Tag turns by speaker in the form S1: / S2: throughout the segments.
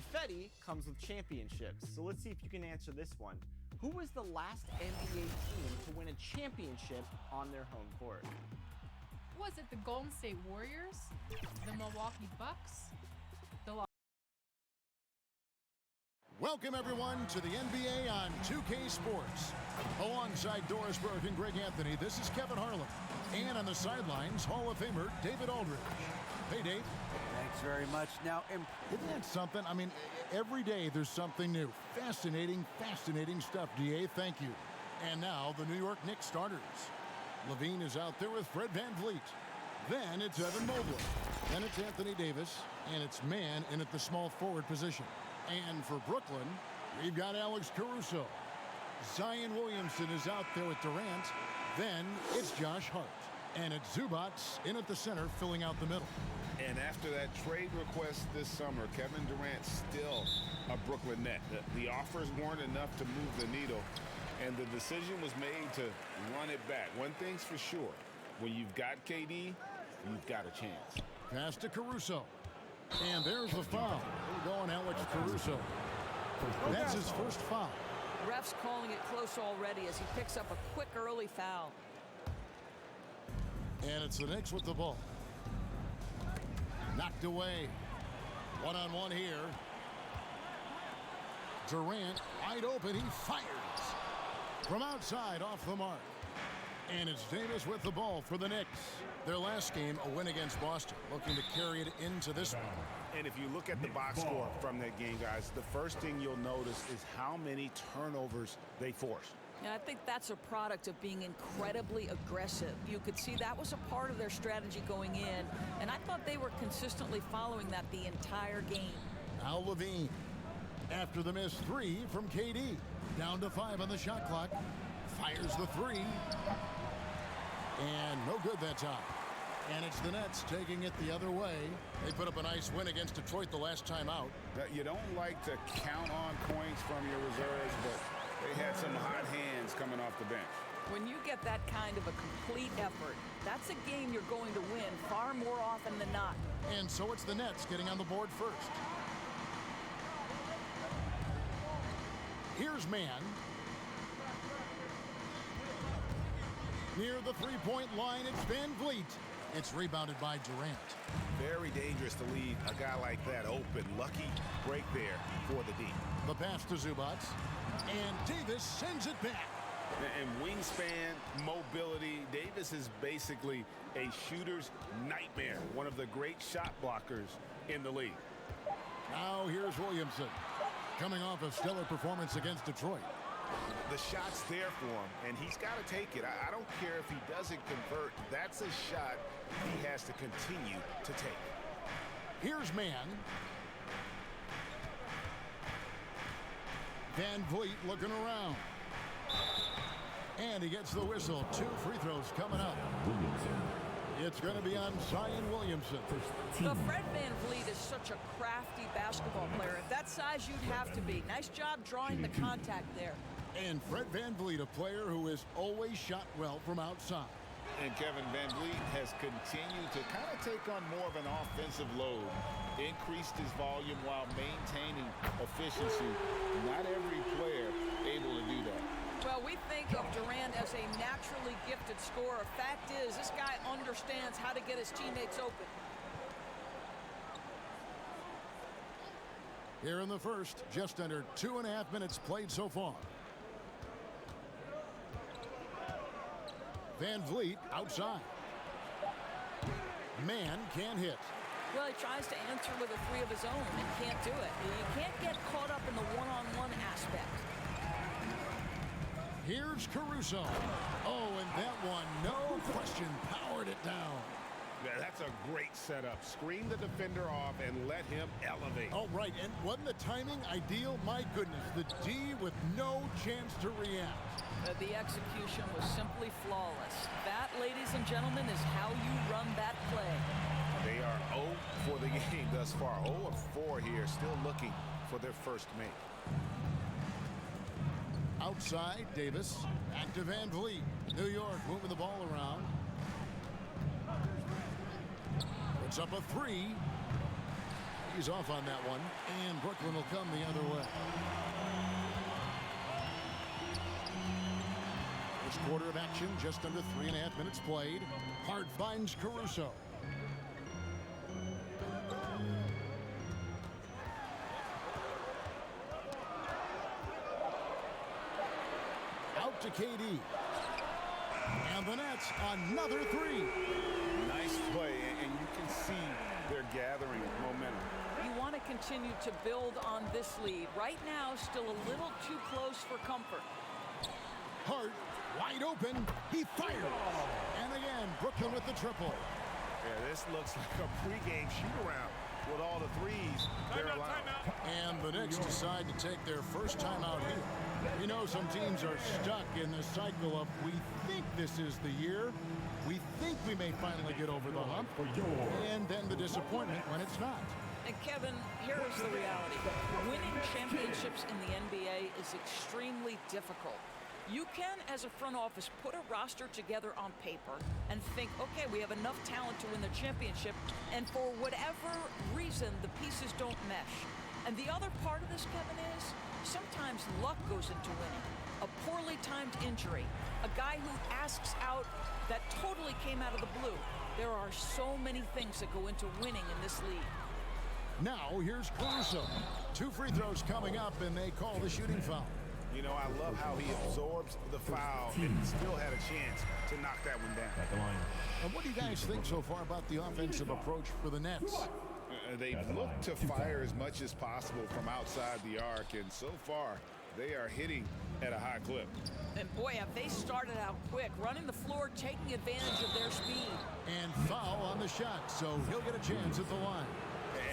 S1: confetti comes with championships. So let's see if you can answer this one. Who was the last NBA team to win a championship on their home court?
S2: Was it the Golden State Warriors, the Milwaukee Bucks, the Los
S3: Welcome, everyone, to the NBA on 2K Sports. Alongside Doris Burke and Greg Anthony, this is Kevin Harlan. And on the sidelines, Hall of Famer David Aldridge. Hey, Dave.
S4: Thanks very much. Now,
S3: isn't that something? I mean, every day there's something new. Fascinating stuff, DA. Thank you. And now, the New York Knicks starters. Levine is out there with Fred VanVleet. Then it's Evan Mobley. Then it's Anthony Davis. And it's man in at the small forward position. And for Brooklyn, we've got Alex Caruso. Zion Williamson is out there with Durant. Then it's Josh Hart. And it's Zubats in at the center, filling out the middle.
S5: And after that trade request this summer, Kevin Durant's still a Brooklyn Net. The offers weren't enough to move the needle, and the decision was made to run it back. One thing's for sure, when you've got KD, you've got a chance.
S3: Pass to Caruso. And there's the foul. We're going Alex Caruso. That's his first foul.
S6: Ref's calling it close already as he picks up a quick early foul.
S3: And it's the Knicks with the ball. Knocked away. One-on-one here. Durant wide open. He fires. From outside off the mark. And it's Davis with the ball for the Knicks. Their last game, a win against Boston. Looking to carry it into this one.
S5: And if you look at the box score from that game, guys, the first thing you'll notice is how many turnovers they forced.
S6: Yeah, I think that's a product of being incredibly aggressive. You could see that was a part of their strategy going in, and I thought they were consistently following that the entire game.
S3: Now Levine, after the missed three from KD. Down to 5 on the shot clock. Fires the three. And no good that time. And it's the Nets taking it the other way. They put up a nice win against Detroit the last time out.
S5: You don't like to count on points from your reserves, but they had some hot hands coming off the bench.
S6: When you get that kind of a complete effort, that's a game you're going to win far more often than not.
S3: And so it's the Nets getting on the board first. Here's man. Near the three-point line, it's VanVleet. It's rebounded by Durant.
S5: Very dangerous to leave a guy like that open. Lucky break there for the D.
S3: The pass to Zubats. And Davis sends it back.
S5: And wingspan, mobility, Davis is basically a shooter's nightmare. One of the great shot blockers in the league.
S3: Now here's Williamson. Coming off a stellar performance against Detroit.
S5: The shot's there for him, and he's got to take it. I don't care if he doesn't convert. That's a shot he has to continue to take.
S3: Here's man. VanVleet looking around. And he gets the whistle. 2 free throws coming up. It's going to be on Zion Williamson.
S6: The Fred VanVleet is such a crafty basketball player. At that size, you'd have to be. Nice job drawing the contact there.
S3: And Fred VanVleet, a player who has always shot well from outside.
S5: And Kevin VanVleet has continued to kind of take on more of an offensive load. Increased his volume while maintaining efficiency. Not every player able to do that.
S6: Well, we think of Durant as a naturally gifted scorer. Fact is, this guy understands how to get his teammates open.
S3: Here in the first, just under 2.5 minutes played so far. VanVleet outside. Man can't hit.
S6: Well, he tries to answer with a three of his own and can't do it. You can't get caught up in the one-on-one aspect.
S3: Here's Caruso. Oh, and that one, no question, powered it down.
S5: Yeah, that's a great setup. Screen the defender off and let him elevate.
S3: Oh, right, and wasn't the timing ideal? My goodness, the D with no chance to react.
S6: The execution was simply flawless. That, ladies and gentlemen, is how you run that play.
S5: They are 0 for the game thus far. 0 of 4 here, still looking for their first make.
S3: Outside, Davis. Back to VanVleet. New York moving the ball around. Puts up a three. He's off on that one, and Brooklyn will come the other way. First quarter of action, just under 3.5 minutes played. Hart finds Caruso. Out to KD. And the Nets, another three.
S5: Nice play, and you can see they're gathering momentum.
S6: You want to continue to build on this lead. Right now, still a little too close for comfort.
S3: Hart, wide open. He fires. And again, Brooklyn with the triple.
S5: Yeah, this looks like a pregame shoot-around with all the threes they're allowing.
S3: And the Knicks decide to take their first time out here. You know, some teams are stuck in the cycle of we think this is the year. We think we may finally get over the hump. And then the disappointment when it's not.
S6: And Kevin, here is the reality. Winning championships in the NBA is extremely difficult. You can, as a front office, put a roster together on paper and think, okay, we have enough talent to win the championship, and for whatever reason, the pieces don't mesh. And the other part of this, Kevin, is sometimes luck goes into winning. A poorly timed injury, a guy who asks out that totally came out of the blue. There are so many things that go into winning in this league.
S3: Now, here's Caruso. 2 free throws coming up, and they call the shooting foul.
S5: You know, I love how he absorbs the foul and still had a chance to knock that one down.
S3: And what do you guys think so far about the offensive approach for the Nets?
S5: They've looked to fire as much as possible from outside the arc, and so far, they are hitting at a high clip.
S6: And boy, have they started out quick, running the floor, taking advantage of their speed.
S3: And foul on the shot, so he'll get a chance at the line.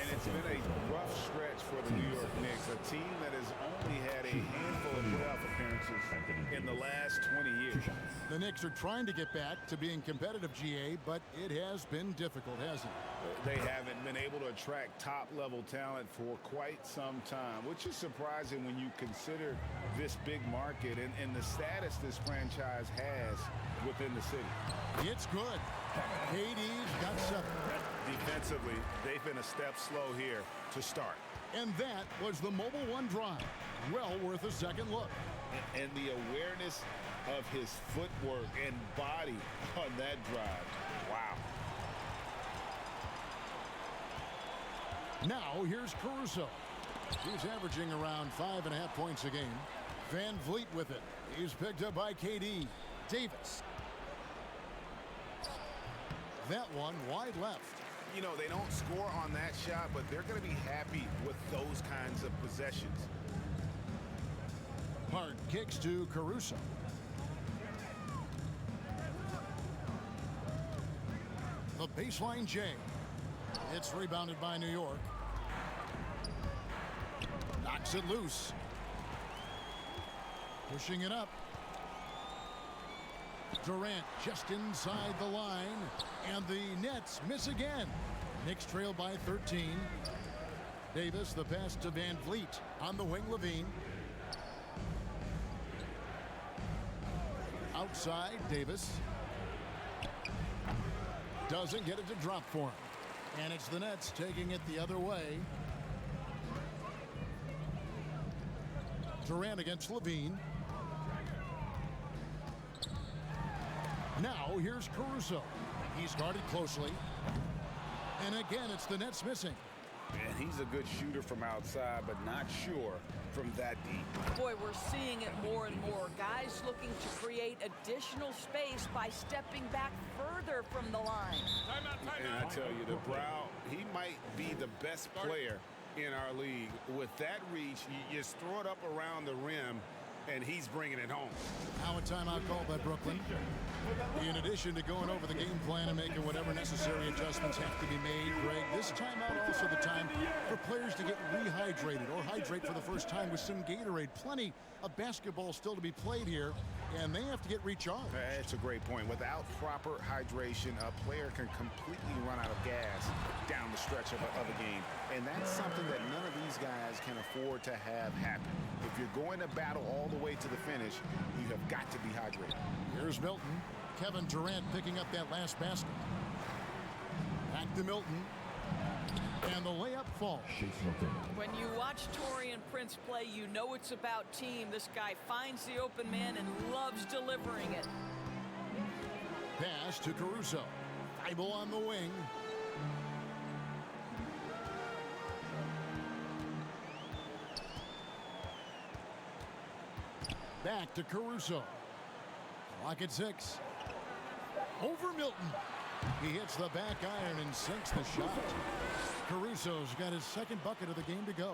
S5: And it's been a rough stretch for the New York Knicks, a team that has only had a handful of playoff appearances in the last 20 years.
S3: The Knicks are trying to get back to being competitive, GA, but it has been difficult, hasn't it?
S5: They haven't been able to attract top-level talent for quite some time, which is surprising when you consider this big market and the status this franchise has within the city.
S3: It's good. KD's got 7.
S5: Defensively, they've been a step slow here to start.
S3: And that was the Mobile One drive. Well worth a second look.
S5: And the awareness of his footwork and body on that drive. Wow.
S3: Now here's Caruso. He's averaging around 5.5 points a game. Van Vliet with it. He's picked up by KD. Davis. That one wide left.
S5: You know, they don't score on that shot, but they're going to be happy with those kinds of possessions.
S3: Hart kicks to Caruso. The baseline J. It's rebounded by New York. Knocks it loose. Pushing it up. Durant just inside the line, and the Nets miss again. Knicks trail by 13. Davis, the pass to Van Vliet. On the wing, Levine. Outside, Davis. Doesn't get it to drop for him. And it's the Nets taking it the other way. Durant against Levine. Now here's Caruso. He's guarded closely. And again, it's the Nets missing.
S5: And he's a good shooter from outside, but not sure from that deep.
S6: Boy, we're seeing it more and more. Guys looking to create additional space by stepping back further from the line.
S5: And I tell you, the Brow, he might be the best player in our league. With that reach, you just throw it up around the rim, and he's bringing it home.
S3: Now a timeout called by Brooklyn. In addition to going over the game plan and making whatever necessary adjustments have to be made, Greg, this timeout also the time for players to get rehydrated or hydrate for the first time with some Gatorade. Plenty of basketball still to be played here, and they have to get recharged.
S5: That's a great point. Without proper hydration, a player can completely run out of gas down the stretch of a game. And that's something that none of these guys can afford to have happen. If you're going to battle all the way to the finish, you have got to be hydrated.
S3: Here's Milton. Kevin Durant picking up that last basket. Back to Milton. And the layup falls.
S6: When you watch Taurean Prince play, you know it's about team. This guy finds the open man and loves delivering it.
S3: Pass to Caruso. Thibault on the wing. Back to Caruso. Clock at 6. Over Milton. He hits the back iron and sinks the shot. Caruso's got his second bucket of the game to go.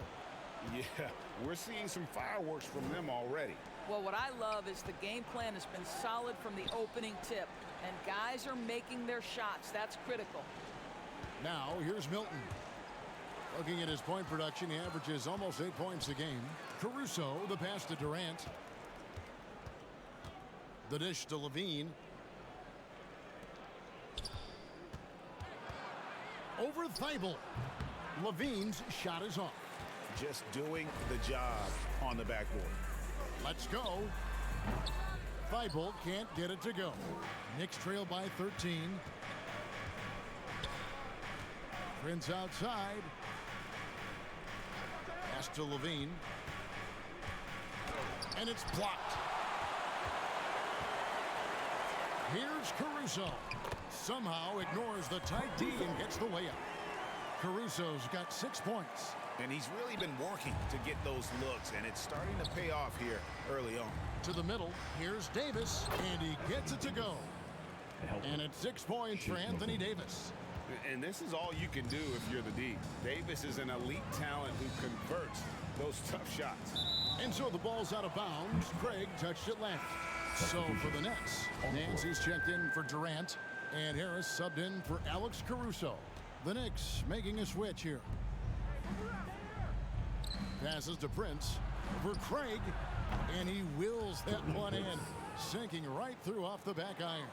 S5: Yeah, we're seeing some fireworks from them already.
S6: Well, what I love is the game plan has been solid from the opening tip, and guys are making their shots. That's critical.
S3: Now, here's Milton. Looking at his point production, he averages almost 8 points a game. Caruso, the pass to Durant. The dish to Levine. Over Thibault. Levine's shot is off.
S5: Just doing the job on the backboard.
S3: Let's go. Thibault can't get it to go. Knicks trail by 13. Prince outside. Pass to Levine. And it's blocked. Here's Caruso. Somehow ignores the tight D and gets the layup. Caruso's got 6 points.
S5: And he's really been working to get those looks, and it's starting to pay off here early on.
S3: To the middle, here's Davis, and he gets it to go. And it's 6 points for Anthony Davis.
S5: And this is all you can do if you're the D. Davis is an elite talent who converts those tough shots.
S3: And so the ball's out of bounds. Craig touched it left. So for the Nets, Nancy's checked in for Durant, and Harris subbed in for Alex Caruso. The Knicks making a switch here. Passes to Prince for Craig, and he wills that one in, sinking right through off the back iron.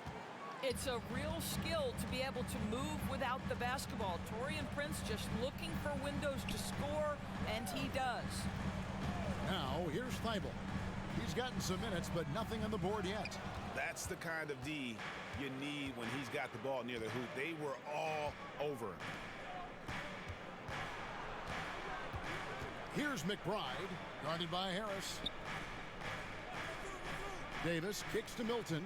S6: It's a real skill to be able to move without the basketball. Taurean Prince just looking for windows to score, and he does.
S3: Now, here's Thibault. He's gotten some minutes, but nothing on the board yet.
S5: That's the kind of D you need when he's got the ball near the hoop. They were all over him.
S3: Here's McBride, guarded by Harris. Davis kicks to Milton.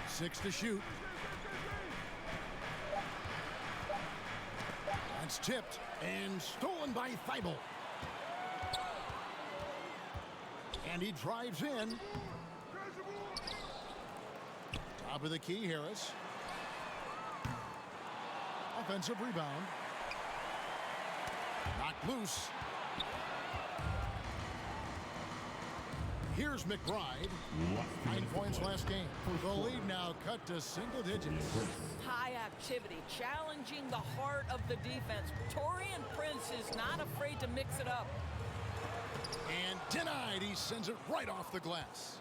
S3: 6 to shoot. That's tipped and stolen by Thibault. And he drives in. Top of the key, Harris. Offensive rebound. Knocked loose. Here's McBride. 9 points last game. The lead now cut to single digits.
S6: High activity, challenging the heart of the defense. Taurean Prince is not afraid to mix it up.
S3: And denied. He sends it right off the glass.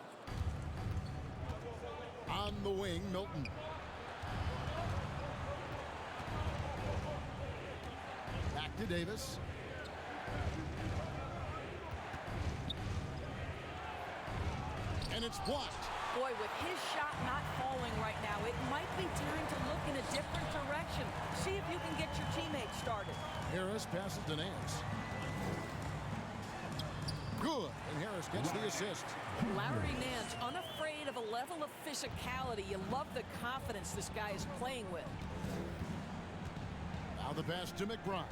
S3: On the wing, Milton. Back to Davis. And it's blocked.
S6: Boy, with his shot not falling right now, it might be time to look in a different direction. See if you can get your teammates started.
S3: Harris passes to Nance. Good, and Harris gets the assist.
S6: Larry Nance, unafraid of a level of physicality. You love the confidence this guy is playing with.
S3: Now the pass to McBride.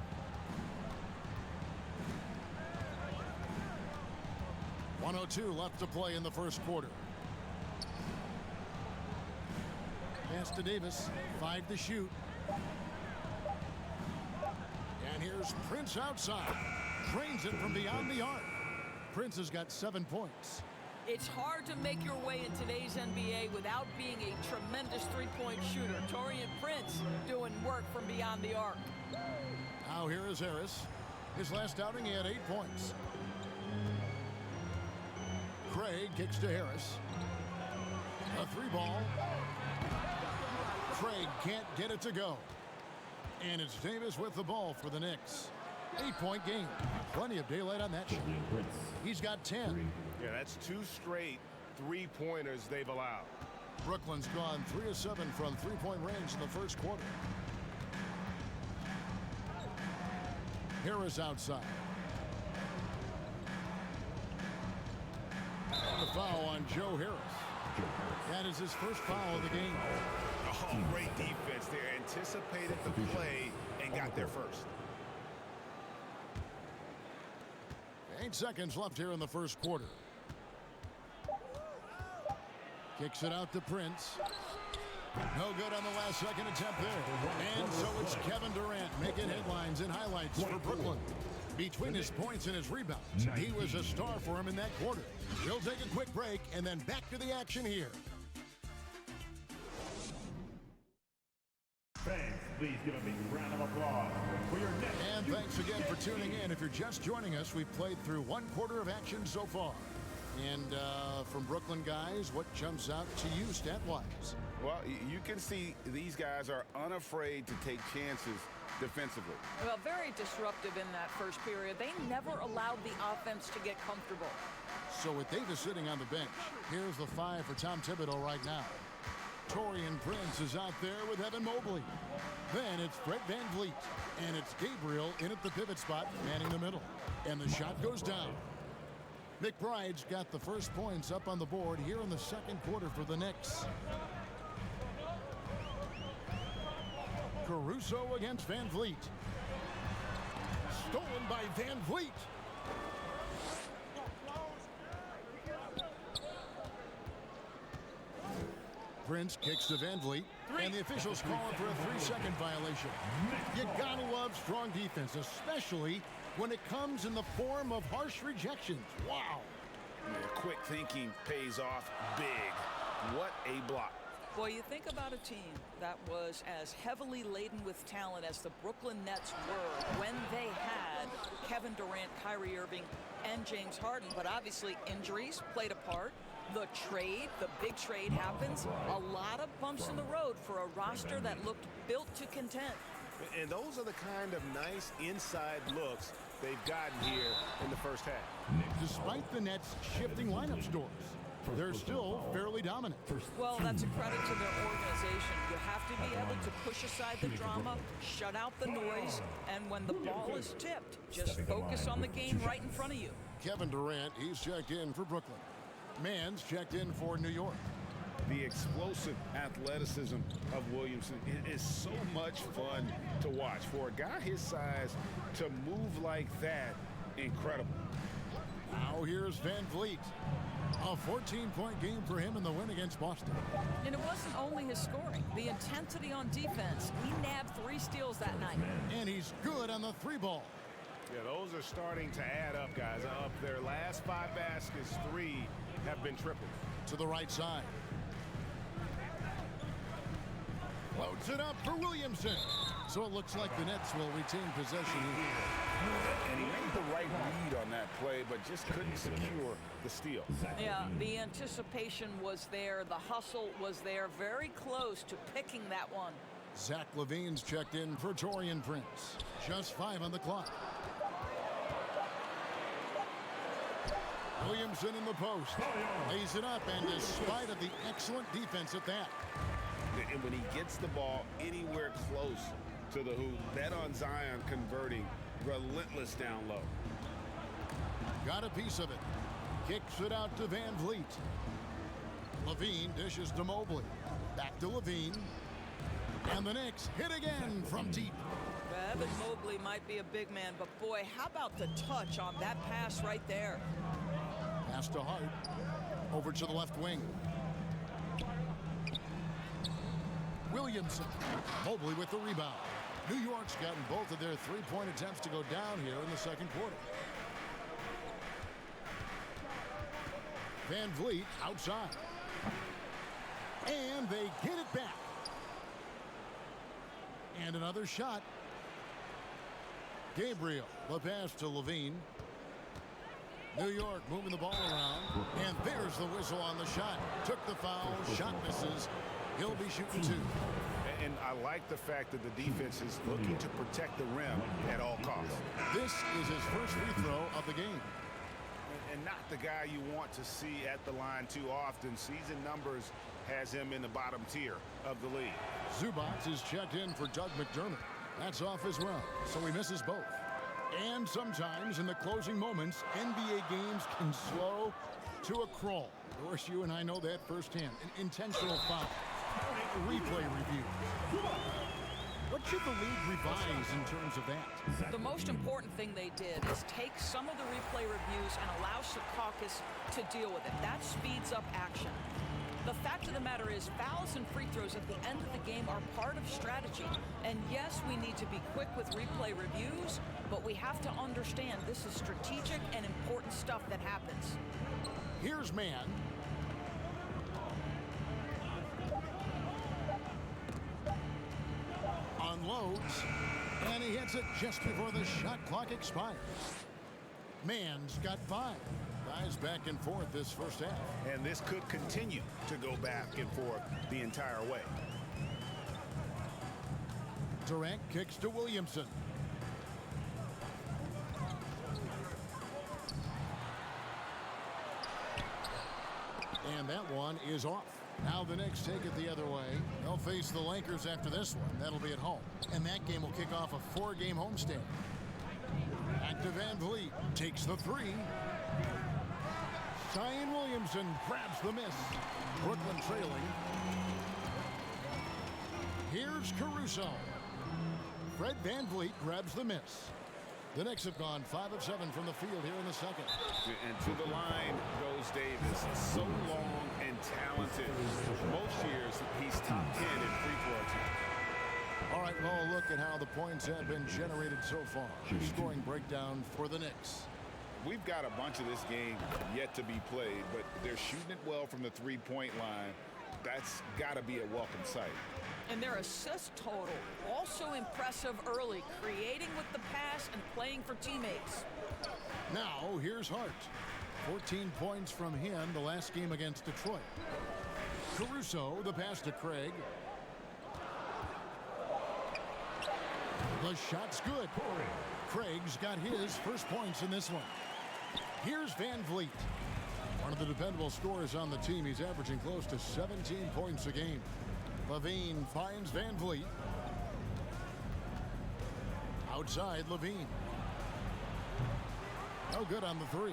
S3: .102 left to play in the first quarter. Pass to Davis. 5 to shoot. And here's Prince outside. Drains it from beyond the arc. Prince has got 7 points.
S6: It's hard to make your way in today's NBA without being a tremendous three-point shooter. Taurean Prince doing work from beyond the arc.
S3: Now here is Harris. His last outing, he had 8 points. Craig kicks to Harris. A 3-ball. Craig can't get it to go. And it's Davis with the ball for the Knicks. 8-point game. Plenty of daylight on that shot. He's got 10.
S5: Yeah, that's 2 straight three-pointers they've allowed.
S3: Brooklyn's gone 3 of 7 from three-point range in the first quarter. Harris outside. And the foul on Joe Harris. That is his first foul of the game.
S5: Oh, great defense there. Anticipated the play and got there first.
S3: 8 seconds left here in the first quarter. Kicks it out to Prince. No good on the last second attempt there. And so it's Kevin Durant making headlines and highlights for Brooklyn. Between his points and his rebounds, he was a star for him in that quarter. We'll take a quick break and then back to the action here.
S7: Fans, please give a big round of applause for your next.
S3: And thanks again for tuning in. If you're just joining us, we've played through 1 quarter of action so far. And from Brooklyn guys, what jumps out to you stat-wise?
S5: Well, you can see these guys are unafraid to take chances defensively.
S6: Well, very disruptive in that first period. They never allowed the offense to get comfortable.
S3: So with Davis sitting on the bench, here's the 5 for Tom Thibodeau right now. Taurean Prince is out there with Evan Mobley. Then it's Fred VanVleet. And it's Gabriel in at the pivot spot, manning the middle. And the shot goes down. McBride's got the first points up on the board here in the second quarter for the Knicks. Caruso against VanVleet. Stolen by VanVleet. Prince kicks to VanVleet, and the officials call it for a 3-second violation. You gotta love strong defense, especially when it comes in the form of harsh rejections. Wow.
S5: Yeah, quick thinking pays off big. What a block.
S6: Boy, you think about a team that was as heavily laden with talent as the Brooklyn Nets were when they had Kevin Durant, Kyrie Irving, and James Harden. But obviously injuries played a part. The trade, the big trade happens. A lot of bumps in the road for a roster that looked built to contend.
S5: And those are the kind of nice inside looks they've gotten here in the first half.
S3: Despite the Nets shifting lineup scores, they're still fairly dominant.
S6: Well, that's a credit to their organization. You have to be able to push aside the drama, shut out the noise, and when the ball is tipped, just focus on the game right in front of you.
S3: Kevin Durant, he's checked in for Brooklyn. Mann's checked in for New York.
S5: The explosive athleticism of Williamson is so much fun to watch. For a guy his size to move like that, incredible.
S3: Now here's VanVleet. A 14-point game for him in the win against Boston.
S6: And it wasn't only his scoring. The intensity on defense. He nabbed 3 steals that night.
S3: And he's good on the 3-ball.
S5: Yeah, those are starting to add up, guys. Up their last 5 baskets, 3 have been tripled.
S3: To the right side. Loads it up for Williamson. So it looks like the Nets will retain possession here.
S5: And he made the right read on that play, but just couldn't secure the steal.
S6: Yeah, the anticipation was there. The hustle was there. Very close to picking that one.
S3: Zach LaVine's checked in for Taurean Prince. Just 5 on the clock. Williamson in the post. Lays it up, and despite of the excellent defense at that.
S5: And when he gets the ball anywhere close to the hoop, bet on Zion converting, relentless down low.
S3: Got a piece of it. Kicks it out to VanVleet. LaVine dishes to Mobley. Back to LaVine. And the Knicks hit again from deep.
S6: Evan Mobley might be a big man, but boy, how about the touch on that pass right there?
S3: Pass to Hart. Over to the left wing. Williamson. Mobley with the rebound. New York's gotten both of their 3-point attempts to go down here in the second quarter. VanVleet outside. And they get it back. And another shot. Gabriel, the pass to LaVine. New York moving the ball around. And there's the whistle on the shot. Took the foul. Shot misses. He'll be shooting 2.
S5: And I like the fact that the defense is looking to protect the rim at all costs.
S3: This is his first free throw of the game.
S5: And not the guy you want to see at the line too often. Season numbers has him in the bottom tier of the league.
S3: Zubac is checked in for Doug McDermott. That's off as well, so he misses both. And sometimes in the closing moments, NBA games can slow to a crawl. Of course, you and I know that firsthand. An intentional foul. Replay review. What should the league revise in terms of that?
S6: The most important thing they did is take some of the replay reviews and allow Secaucus to deal with it. That speeds up action. The fact of the matter is, fouls and free throws at the end of the game are part of strategy. And yes, we need to be quick with replay reviews, but we have to understand this is strategic and important stuff that happens.
S3: Here's man. Unloads, and he hits it just before the shot clock expires. Man's got 5. Guys back and forth this first half.
S5: And this could continue to go back and forth the entire way.
S3: Durant kicks to Williamson. And that one is off. Now the Knicks take it the other way. They'll face the Lakers after this one. That'll be at home. And that game will kick off a 4-game homestand. Back to Van Vliet. Takes the 3. Zion Williamson grabs the miss. Brooklyn trailing. Here's Caruso. Fred Van Vliet grabs the miss. The Knicks have gone 5 of 7 from the field here in the second.
S5: And to the line goes Davis. So long and talented. Most years, he's top 10 in free throw attempts.
S3: All right, well, look at how the points have been generated so far. Scoring breakdown for the Knicks.
S5: We've got a bunch of this game yet to be played, but they're shooting it well from the three-point line. That's got to be a welcome sight.
S6: And their assist total, also impressive early, creating with the pass and playing for teammates.
S3: Now, here's Hart. 14 points from him the last game against Detroit. Caruso, the pass to Craig. The shot's good. Craig's got his first points in this one. Here's Van Vliet. One of the dependable scorers on the team. He's averaging close to 17 points a game. Levine finds Van Vliet. Outside, Levine. No good on the 3.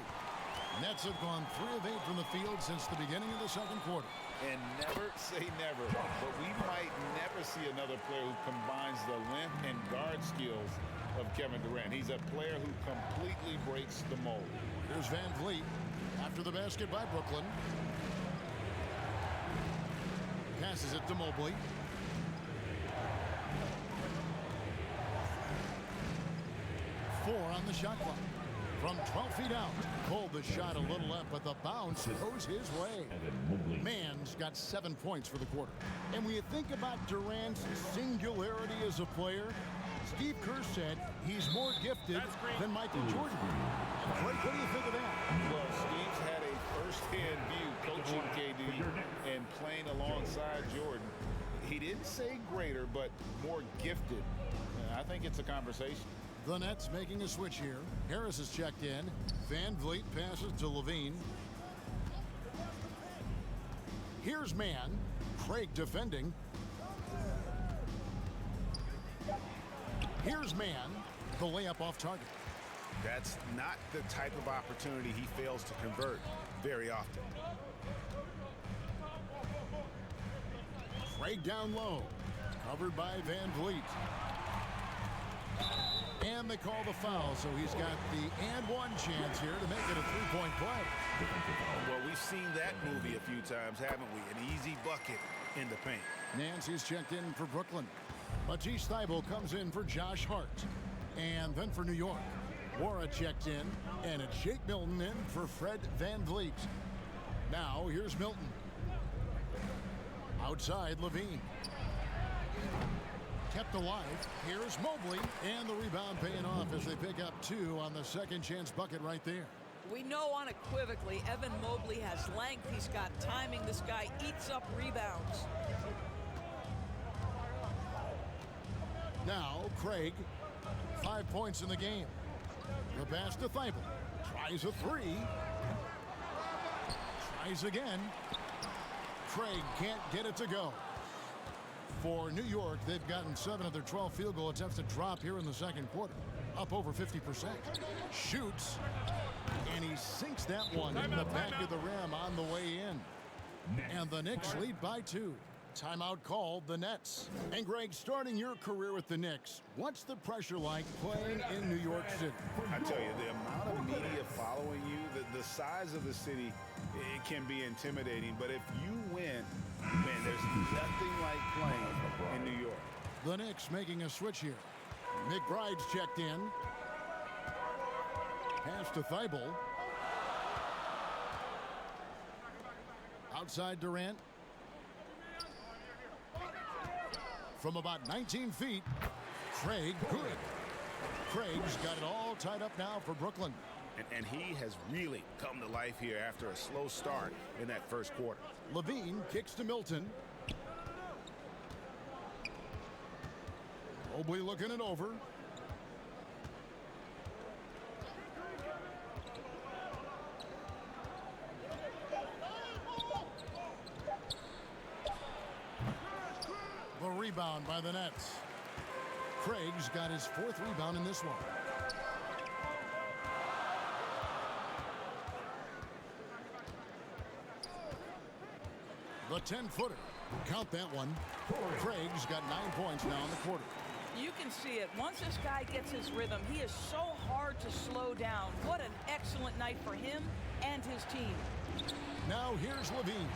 S3: Nets have gone 3 of 8 from the field since the beginning of the second quarter.
S5: And never say never, but we might never see another player who combines the length and guard skills of Kevin Durant. He's a player who completely breaks the mold.
S3: Here's Van Vliet after the basket by Brooklyn. Passes it to Mobley. Four on the shot clock. From 12 feet out. Pulled the shot a little left, but the bounce goes his way. Mann's got 7 points for the quarter. And when you think about Durant's singularity as a player, Steve Kerr said he's more gifted than Michael Jordan. Frank, what do you think of that?
S5: Well, Steve's had a first-hand view coaching KD and playing alongside Jordan. He didn't say greater, but more gifted. I think it's a conversation.
S3: The Nets making a switch here. Harris is checked in. Van Vliet passes to Levine. Here's Mann. Craig defending. Here's Mann. The layup off target.
S5: That's not the type of opportunity he fails to convert very often.
S3: Craig down low. Covered by Van Vliet. And they call the foul, so he's got the and one chance here to make it a three-point play.
S5: Well, we've seen that movie a few times, haven't we? An easy bucket in the paint.
S3: Nancy's checked in for Brooklyn. Matisse Thybulle comes in for Josh Hart. And then for New York, Wara checked in, and it's Shake Milton in for Fred Van Vliet. Now, here's Milton. Outside, Levine. Kept alive. Here's Mobley, and the rebound paying off as they pick up 2 on the second chance bucket right there.
S6: We know unequivocally Evan Mobley has length. He's got timing. This guy eats up rebounds.
S3: Now, Craig, 5 points in the game. The pass to Thybulle. Tries a 3. Tries again. Craig can't get it to go. For New York, they've gotten 7 of their 12 field goal attempts to drop here in the second quarter. Up over 50%. Shoots. And he sinks that one in the back of the rim on the way in. And the Knicks lead by 2. Timeout called, the Nets. And Greg, starting your career with the Knicks, what's the pressure like playing in New York City?
S5: I tell you, the amount of media following you, the size of the city, it can be intimidating. But if you win, man, there's nothing like playing in New York.
S3: The Knicks making a switch here. McBride's checked in. Pass to Thibault. Outside Durant. From about 19 feet, Craig good. Craig's got it all tied up now for Brooklyn.
S5: And he has really come to life here after a slow start in that first quarter.
S3: Levine kicks to Milton. Mobley looking it over. The rebound by the Nets. Craig's got his 4th rebound in this one. The 10-footer. Count that one. Craig's got 9 points now in the quarter.
S6: You can see it. Once this guy gets his rhythm, he is so hard to slow down. What an excellent night for him and his team.
S3: Now here's Levine.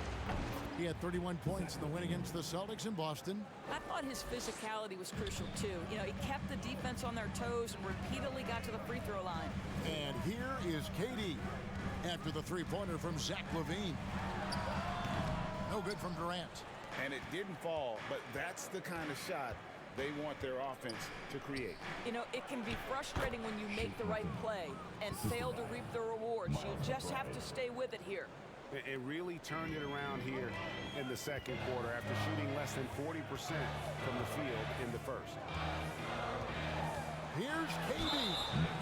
S3: He had 31 points in the win against the Celtics in Boston.
S6: I thought his physicality was crucial, too. You know, he kept the defense on their toes and repeatedly got to the free throw line.
S3: And here is KD after the three-pointer from Zach LaVine. No good from Durant.
S5: And it didn't fall, but that's the kind of shot they want their offense to create.
S6: You know, it can be frustrating when you make the right play and fail to reap the rewards. You just have to stay with it here.
S5: It really turned it around here in the second quarter after shooting less than 40% from the field in the first.
S3: Here's KD.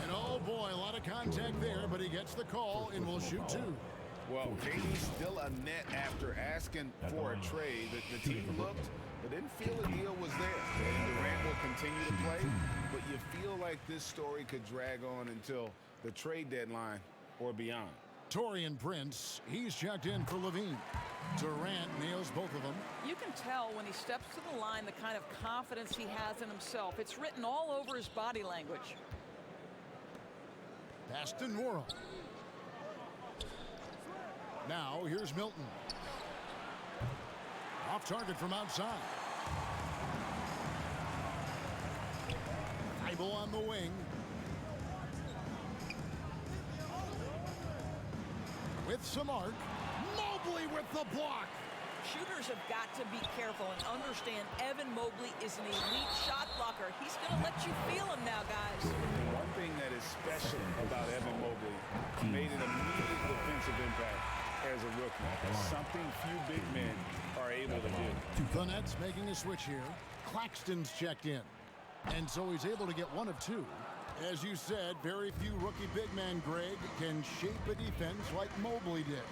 S3: And oh boy, a lot of contact there, but he gets the call and will shoot 2.
S5: Well, KD's still a net after asking for a trade. The team looked, but didn't feel a deal was there. And Durant will continue to play, but you feel like this story could drag on until the trade deadline or beyond.
S3: Taurean Prince, he's checked in for Levine. Durant nails both of them.
S6: You can tell when he steps to the line the kind of confidence he has in himself. It's written all over his body language.
S3: Pass to Norrell. Now here's Milton. Off target from outside. Thibault on the wing. With some arc. Mobley with the block.
S6: Shooters have got to be careful and understand Evan Mobley is an elite shot blocker. He's going to let you feel him now, guys.
S5: One thing that is special about Evan Mobley made an immediate defensive impact as a rookie. Something few big men are able to do.
S3: The Nets making a switch here. Claxton's checked in. And so he's able to get 1 of 2. As you said, very few rookie big men, Greg, can shape a defense like Mobley did.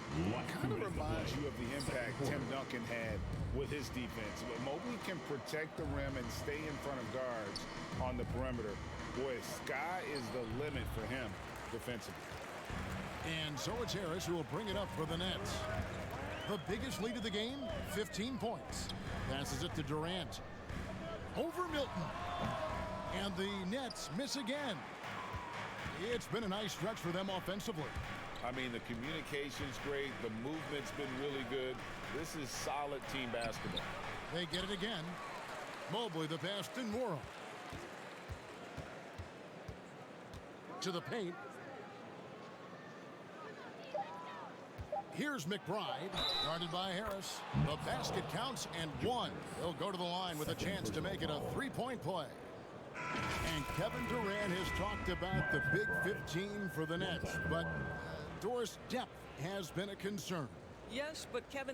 S5: Kind of reminds you of the impact Tim Duncan had with his defense. But Mobley can protect the rim and stay in front of guards on the perimeter. Boy, sky is the limit for him defensively.
S3: And so it's Harris who will bring it up for the Nets. The biggest lead of the game, 15 points. Passes it to Durant. Over Milton. And the Nets miss again. It's been a nice stretch for them offensively.
S5: I mean, the communication's great. The movement's been really good. This is solid team basketball.
S3: They get it again. Mobley the pass to Norrell. To the paint. Here's McBride, guarded by Harris. The basket counts and 1. He'll go to the line with a chance to make it a 3-point play. And Kevin Durant has talked about the big 15 for the Nets, but Doris, depth has been a concern.
S6: Yes, but give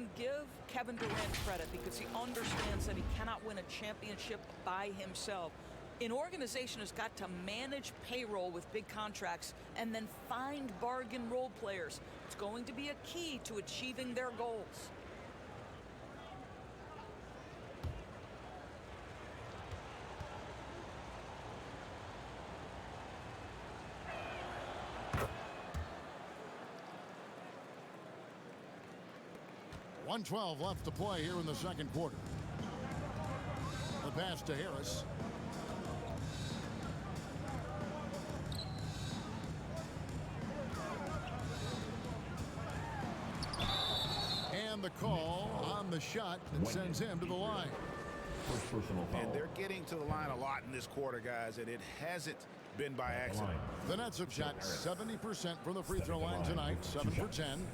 S6: Kevin Durant credit because he understands that he cannot win a championship by himself. An organization has got to manage payroll with big contracts and then find bargain role players. It's going to be a key to achieving their goals.
S3: 1:12 left to play here in the second quarter. The pass to Harris. And the call on the shot that sends him to the line.
S7: First personal foul.
S5: And they're getting to the line a lot in this quarter, guys, and it hasn't been by accident.
S3: The Nets have shot 70% from the free throw line tonight, 7 for 10.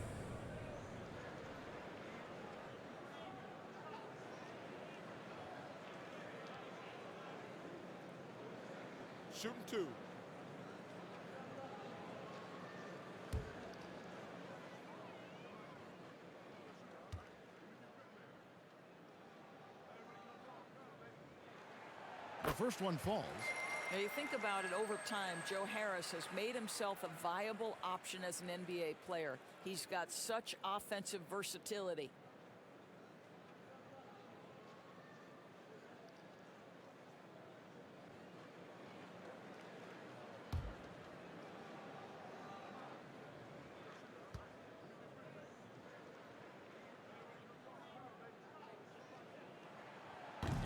S5: Shooting 2.
S3: The first one falls.
S6: Now you think about it, over time, Joe Harris has made himself a viable option as an NBA player. He's got such offensive versatility.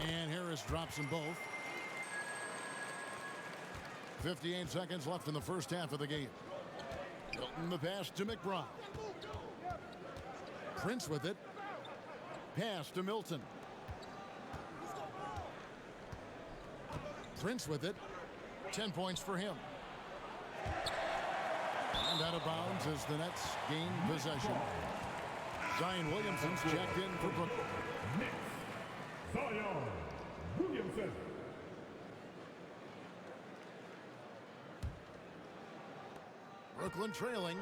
S3: And Harris drops them both. 58 seconds left in the first half of the game. Milton the pass to McBride. Prince with it. Pass to Milton. Prince with it. 10 points for him. And out of bounds as the Nets gain possession. Zion Williamson's checked in for Brooklyn.
S7: Zion Williamson.
S3: Brooklyn trailing.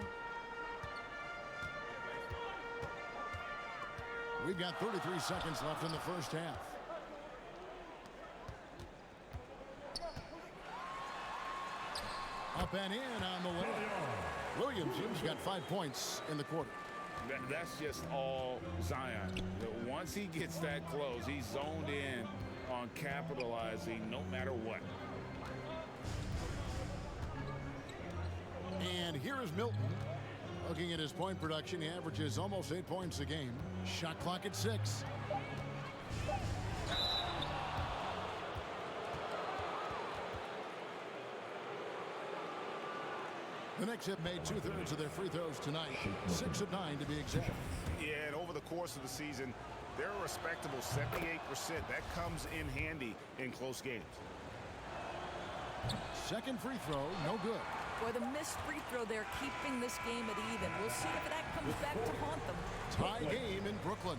S3: We've got 33 seconds left in the first half. Up and in on the way. Williamson's got 5 points in the quarter.
S5: That's just all Zion. Once he gets that close, he's zoned in on capitalizing no matter what.
S3: And here is Milton. Looking at his point production, he averages almost 8 points a game. Shot clock at 6. The Knicks have made 2/3 of their free throws tonight. 6 of 9 to be exact.
S5: Yeah, and over the course of the season, they're a respectable 78%. That comes in handy in close games.
S3: Second free throw, no good.
S6: Boy, the missed free throw there, keeping this game at even. We'll see if that comes back to haunt them.
S3: Tie game in Brooklyn.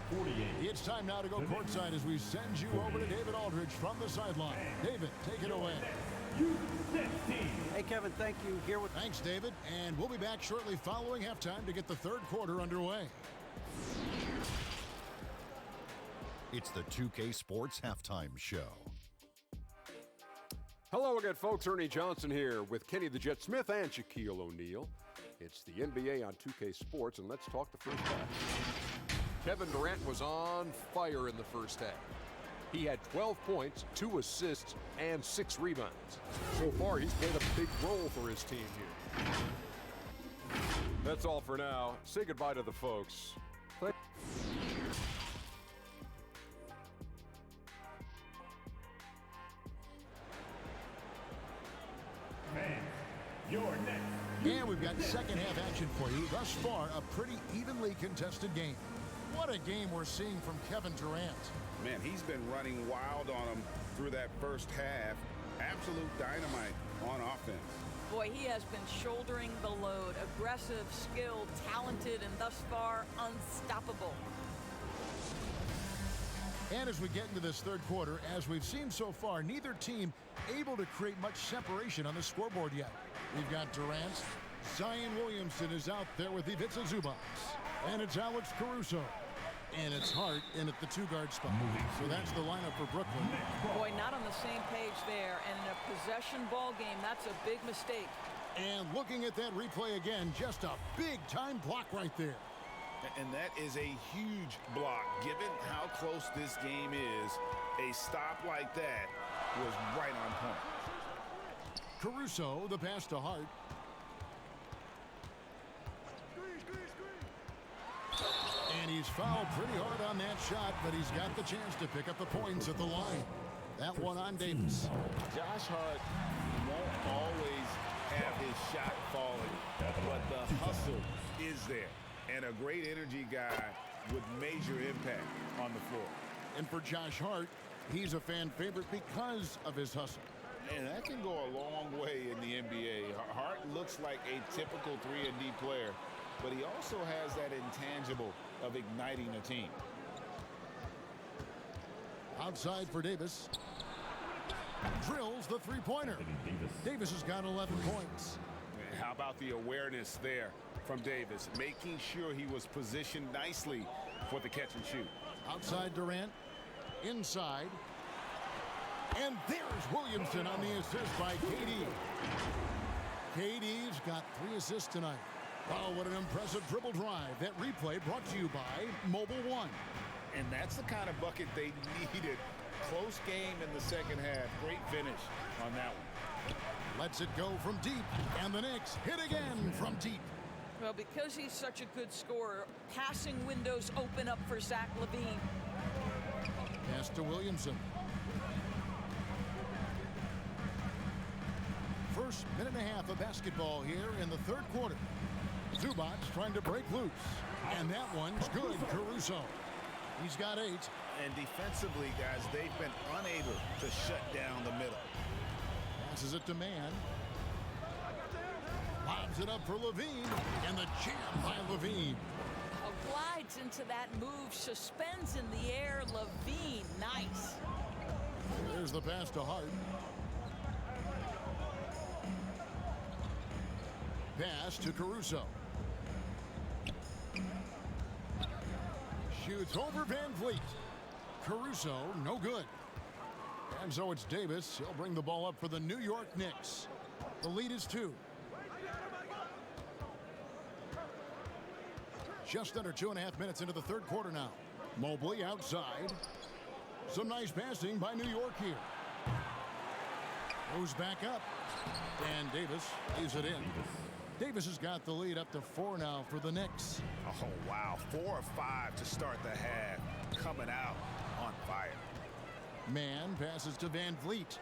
S3: It's time now to go courtside as we send you over to David Aldridge from the sideline. David, take it away.
S4: Hey, Kevin, thank you. Here with
S3: Thanks, David. And we'll be back shortly following halftime to get the third quarter underway.
S8: It's the 2K Sports Halftime Show.
S9: Hello again, folks. Ernie Johnson here with Kenny the Jet Smith and Shaquille O'Neal. It's the NBA on 2K Sports, and let's talk the first half. Kevin Durant was on fire in the first half. He had 12 points, 2 assists, and 6 rebounds. So far, he's played a big role for his team here. That's all for now. Say goodbye to the folks.
S7: You're next.
S3: And we've got second half action for you. Thus far, a pretty evenly contested game. What a game we're seeing from Kevin Durant.
S5: Man, he's been running wild on them through that first half. Absolute dynamite on offense.
S6: Boy, he has been shouldering the load. Aggressive, skilled, talented, and thus far, unstoppable.
S3: And as we get into this third quarter, as we've seen so far, neither team able to create much separation on the scoreboard yet. We've got Durant. Zion Williamson is out there with Ivica Zubac. And it's Alex Caruso. And it's Hart in at the 2-guard spot. So that's the lineup for Brooklyn.
S6: Boy, not on the same page there. And in a possession ball game, that's a big mistake.
S3: And looking at that replay again, just a big-time block right there.
S5: And that is a huge block. Given how close this game is, a stop like that was right on point.
S3: Caruso, the pass to Hart. And And he's fouled pretty hard on that shot, but he's got the chance to pick up the points at the line. That one on Davis.
S5: Josh Hart won't always have his shot falling, but the hustle is there. And a great energy guy with major impact on the floor.
S3: And for Josh Hart, he's a fan favorite because of his hustle.
S5: And that can go a long way in the NBA. Hart looks like a typical 3-and-D player, but he also has that intangible of igniting a team.
S3: Outside for Davis. Drills the three-pointer. Davis has got 11 points.
S5: How about the awareness there from Davis, making sure he was positioned nicely for the catch and shoot.
S3: Outside Durant. Inside. And there's Williamson on the assist by KD. KD's got 3 assists tonight. Oh, what an impressive dribble drive. That replay brought to you by Mobile One.
S5: And that's the kind of bucket they needed. Close game in the second half. Great finish on that one.
S3: Lets it go from deep. And the Knicks hit again from deep.
S6: Well, because he's such a good scorer, passing windows open up for Zach LaVine.
S3: Pass to Williamson. First minute and a half of basketball here in the third quarter. Zubac's trying to break loose. And that one's good. Caruso. He's got 8.
S5: And defensively, guys, they've been unable to shut down the middle.
S3: Passes it to Mann. Lobs it up for LaVine. And the jam by LaVine.
S6: Glides into that move, suspends in the air. LaVine, nice.
S3: There's the pass to Hart. Pass to Caruso. Shoots over Van Vliet. Caruso, no good. And so it's Davis. He'll bring the ball up for the New York Knicks. The lead is 2. Just under 2.5 minutes into the third quarter now. Mobley outside. Some nice passing by New York here. Goes back up. And Davis leaves it in. Davis has got the lead up to 4 now for the Knicks.
S5: Oh, wow. 4 or 5 to start the half. Coming out on fire.
S3: Mann passes to Van Vliet.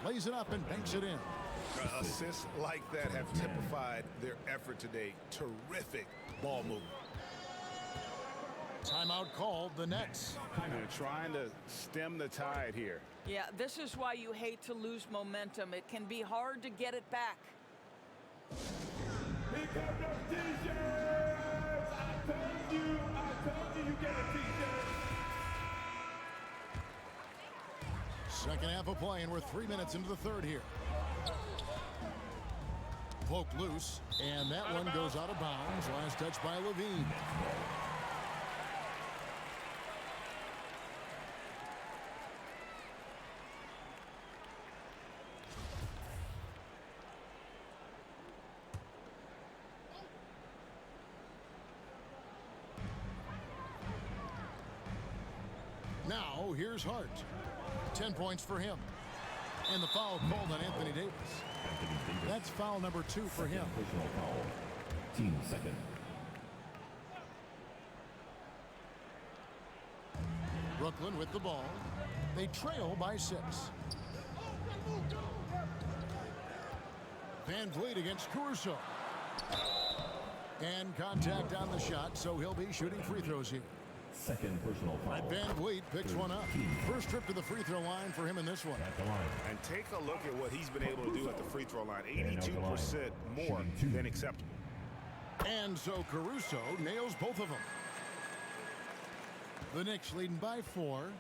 S3: Lays it up and banks it in.
S5: Assists like that have typified their effort today. Terrific ball movement.
S3: Timeout called, the Nets.
S5: They're trying to stem the tide here.
S6: Yeah, this is why you hate to lose momentum. It can be hard to get it back.
S7: Here come those t-shirts! I told you you get a t-shirt!
S3: Second half of play, and we're 3 minutes into the third here. Poked loose, and that one goes out of bounds. Last touch by LaVine. Now, here's Hart. 10 points for him. And the foul called on Anthony Davis. That's foul number 2 for him.
S10: Personal foul. Team second.
S3: Brooklyn with the ball. They trail by 6. Van Vliet against Caruso. And contact on the shot, so he'll be shooting free throws here.
S10: Second personal foul.
S3: And Van Vliet picks one up. First trip to the free throw line for him in this one.
S10: At the line.
S5: And take a look at what he's been able to do at the free throw line. 82% more than acceptable.
S3: And so Caruso nails both of them. The Knicks leading by 4.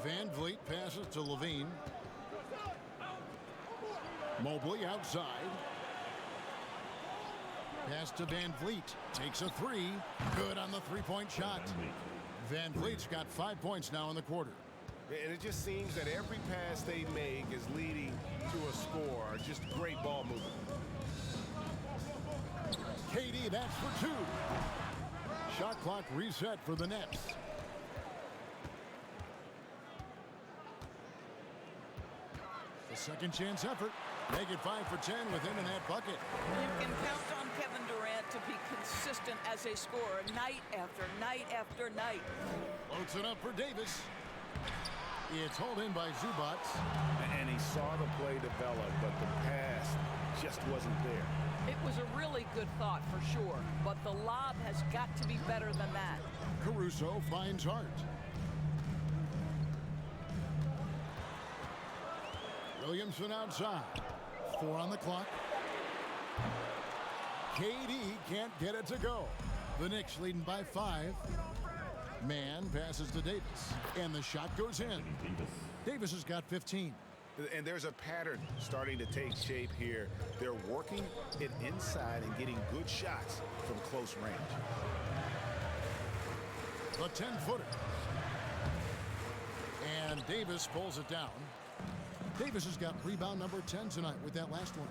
S3: Van Vliet passes to LaVine. Mobley outside. Pass to Van Vliet. Takes a 3. Good on the three-point shot. Van Vliet's got 5 points now in the quarter.
S5: And it just seems that every pass they make is leading to a score. Just great ball movement.
S3: KD, that's for 2. Shot clock reset for the Nets. The second chance effort. Make it 5 for 10 with him in that bucket.
S6: You can count on Kevin Durant to be consistent as they score night after night after night.
S3: Floats it up for Davis. It's hauled in by Zubats.
S5: And he saw the play develop, but the pass just wasn't there.
S6: It was a really good thought for sure, but the lob has got to be better than that.
S3: Caruso finds Hart. Williamson outside. 4 on the clock. KD can't get it to go. The Knicks leading by 5. Man passes to Davis, and the shot goes in. Davis has got 15.
S5: And there's a pattern starting to take shape here. They're working it inside and getting good shots from close range.
S3: The 10-footer. And Davis pulls it down. Davis has got rebound number 10 tonight with that last one.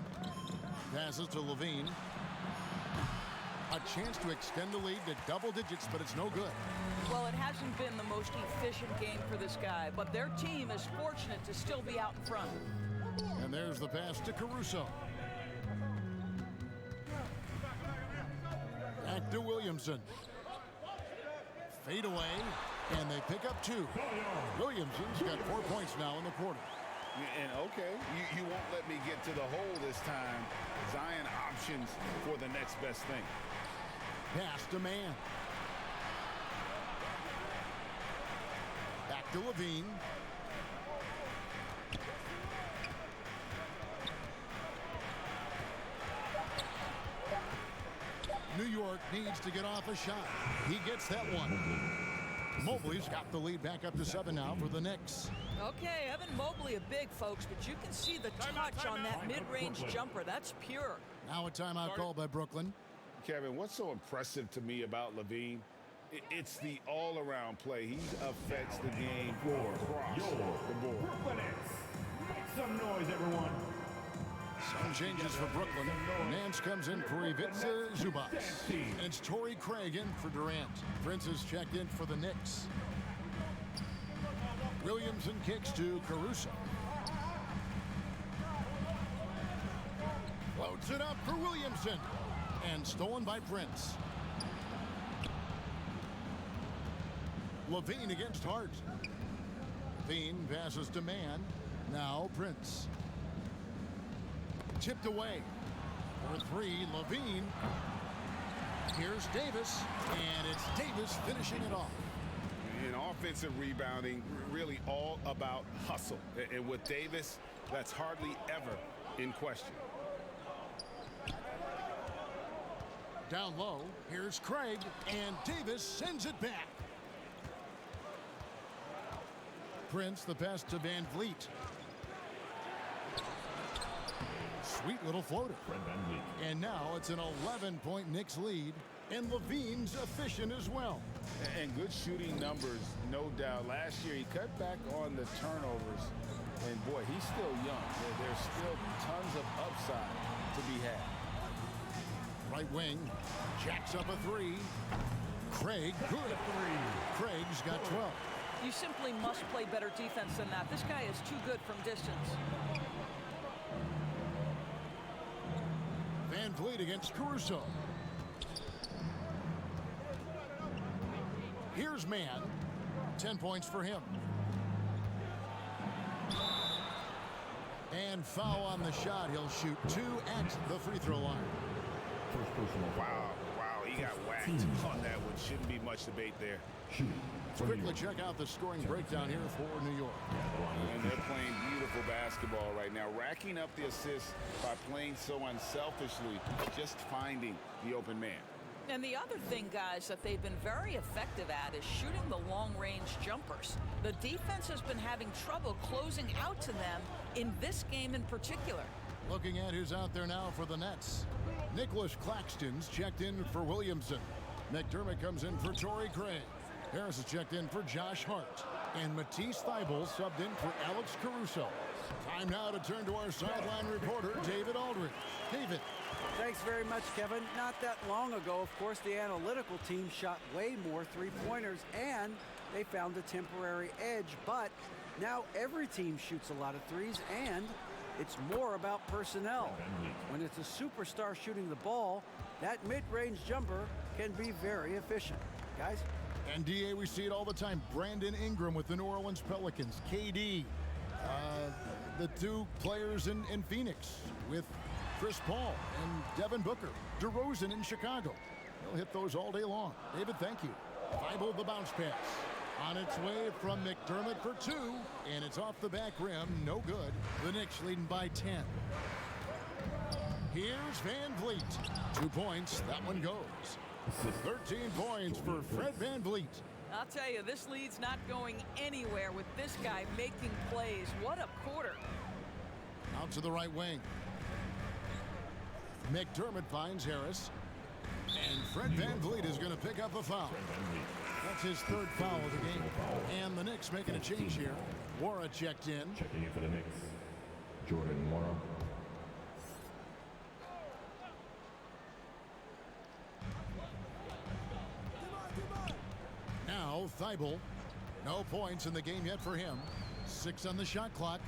S3: Passes to Levine. A chance to extend the lead to double digits, but it's no good.
S6: Well, it hasn't been the most efficient game for this guy, but their team is fortunate to still be out in front.
S3: And there's the pass to Caruso. Back to Williamson. Fade away, and they pick up 2. Williamson's got 4 points now in the quarter.
S5: And okay, you won't let me get to the hole this time. Zion options for the next best thing.
S3: Pass to Man. Back to Levine. New York needs to get off a shot. He gets that one. Mobley's got the lead back up to 7 now for the Knicks.
S6: Okay, Evan Mobley a big, folks, but you can see the touch on that mid-range jumper. That's pure.
S3: Now a timeout called by Brooklyn.
S5: Kevin, what's so impressive to me about Levine? It's the all-around play. He affects the game across the board.
S7: Brooklyn Nets. Make some noise, everyone.
S3: Some changes for Brooklyn. Nance comes in for Ivica Zubats. And it's Torrey Craig in for Durant. Prince is checked in for the Knicks. Williamson kicks to Caruso. Floats it up for Williamson. And stolen by Prince. Levine against Hart. Levine passes to Man. Now Prince. Tipped away. For 3, Levine. Here's Davis. And it's Davis finishing it off.
S5: In offensive rebounding, really all about hustle. And with Davis, that's hardly ever in question.
S3: Down low, here's Craig, and Davis sends it back. Prince, the pass to Van Vliet. Sweet little floater. And now it's an 11-point Knicks lead, and Levine's efficient as well.
S5: And good shooting numbers, no doubt. Last year, he cut back on the turnovers. And, boy, he's still young. There's still tons of upside to be had.
S3: Right wing, jacks up a 3. Craig, good. Craig's got 12.
S6: You simply must play better defense than that. This guy is too good from distance.
S3: Van Vliet against Caruso. Here's Man. 10 points for him. And foul on the shot. He'll shoot 2 at the free throw line.
S10: First personal foul.
S5: Wow, he got whacked on that one. Shouldn't be much debate there.
S3: Let's quickly check out the scoring breakdown here for New York.
S5: And they're playing beautiful basketball right now, racking up the assists by playing so unselfishly, just finding the open man.
S6: And the other thing, guys, that they've been very effective at is shooting the long-range jumpers. The defense has been having trouble closing out to them in this game in particular.
S3: Looking at who's out there now for the Nets. Nicholas Claxton's checked in for Williamson. McDermott comes in for Torrey Craig. Harris is checked in for Josh Hart. And Matisse Thybulle subbed in for Alex Caruso. Time now to turn to our sideline reporter, David Aldridge. David.
S4: Thanks very much, Kevin. Not that long ago, of course, the analytical team shot way more three-pointers, and they found a temporary edge. But now every team shoots a lot of threes, and It's more about personnel. When it's a superstar shooting the ball, that mid-range jumper can be very efficient. Guys?
S3: And DA, we see it all the time. Brandon Ingram with the New Orleans Pelicans. KD, the two players in Phoenix with Chris Paul and Devin Booker. DeRozan in Chicago. They'll hit those all day long. David, thank you. Thibault the bounce pass. On its way from McDermott for 2, and it's off the back rim. No good. The Knicks leading by 10. Here's Van Vliet. 2 points. That one goes. 13 points for Fred Van Vliet.
S6: I'll tell you, this lead's not going anywhere with this guy making plays. What a quarter.
S3: Out to the right wing. McDermott finds Harris. And Fred Van Vliet is going to pick up a foul. That's his 3rd foul of the game. And the Knicks making a change here. Wara checked in.
S10: Checking in for the Knicks, Jordan Wara.
S3: Now Thibault. No points in the game yet for him. 6 on the shot clock.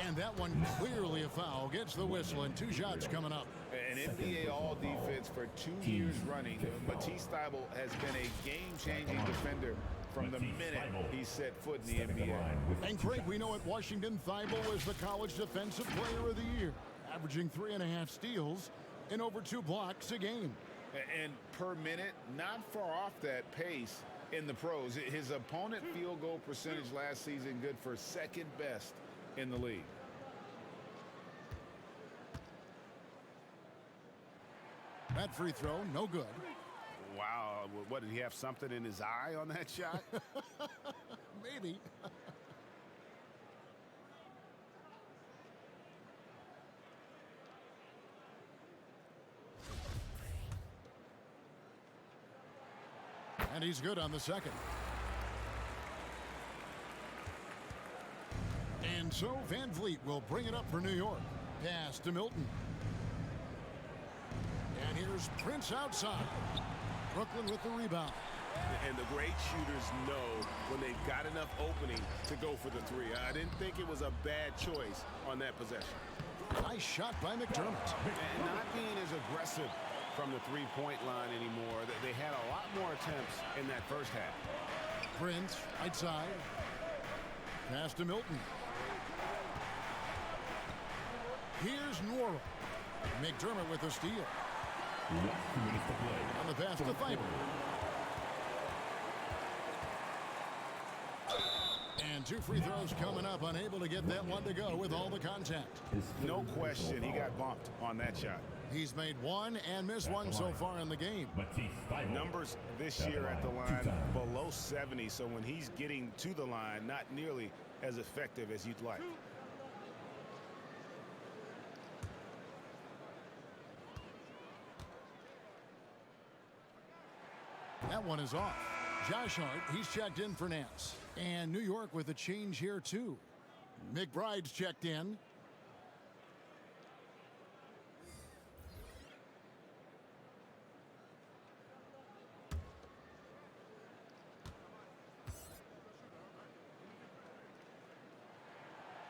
S3: And that one clearly a foul. Gets the whistle and 2 shots coming up.
S5: An NBA All-Defense for 2 years running. Matisse Thybulle has been a game-changing defender from the minute he set foot in the NBA.
S3: And Craig, we know at Washington, Thybulle was the College Defensive Player of the Year, averaging 3.5 steals and over 2 blocks a game.
S5: And per minute, not far off that pace in the pros. His opponent field goal percentage last season good for 2nd best in the league.
S3: That free throw, no good.
S5: Wow, what, did he have something in his eye on that shot?
S3: Maybe. And he's good on the 2nd. And so Van Vliet will bring it up for New York. Pass to Milton. And here's Prince outside. Brooklyn with the rebound.
S5: And the great shooters know when they've got enough opening to go for the 3. I didn't think it was a bad choice on that possession.
S3: Nice shot by McDermott.
S5: And not being as aggressive from the 3-point line anymore. They had a lot more attempts in that first half.
S3: Prince, right side. Pass to Milton. Here's Nwora. McDermott with the steal. On the pass to Thibault. And 2 free throws coming up. Unable to get that one to go with all the contact.
S5: No question, he got bumped on that shot.
S3: He's made 1 and missed 1 so far in the game.
S5: Numbers this year at the line below 70, so when he's getting to the line, not nearly as effective as you'd like.
S3: That one is off. Josh Hart, he's checked in for Nance. And New York with a change here, too. McBride's checked in.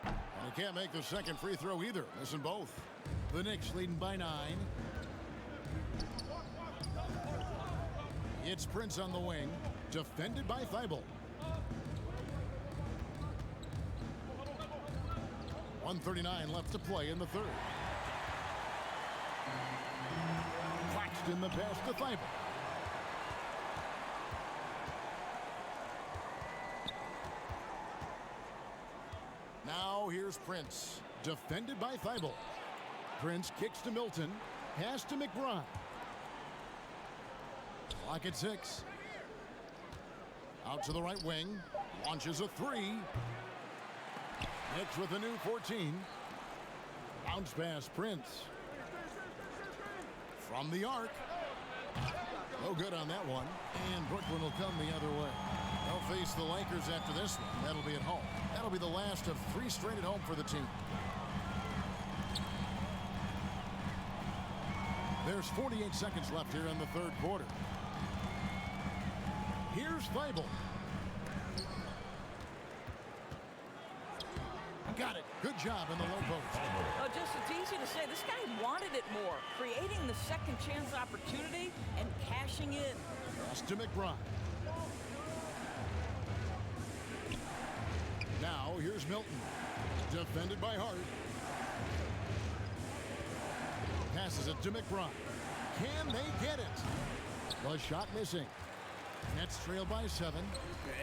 S3: And he can't make the 2nd free throw either. Missing both. The Knicks leading by 9. It's Prince on the wing, defended by Thibault. 1:39 left to play in the 3rd. Claxton the pass to Thibault. Now here's Prince, defended by Thibault. Prince kicks to Milton, pass to McBride. Clock at 6. Out to the right wing. Launches a 3. Knicks with a new 14. Bounce pass, Prince. From the arc. No good on that one. And Brooklyn will come the other way. They'll face the Lakers after this one. That'll be at home. That'll be the last of 3 straight at home for the team. There's 48 seconds left here in the 3rd quarter. Here's Thibault. Good job in the low post.
S6: Oh, just it's easy to say. This guy wanted it more, creating the second chance opportunity and cashing in.
S3: Pass to McBride. Now here's Milton. Defended by Hart. Passes it to McBride. Can they get it? The shot missing. Nets trail by 7.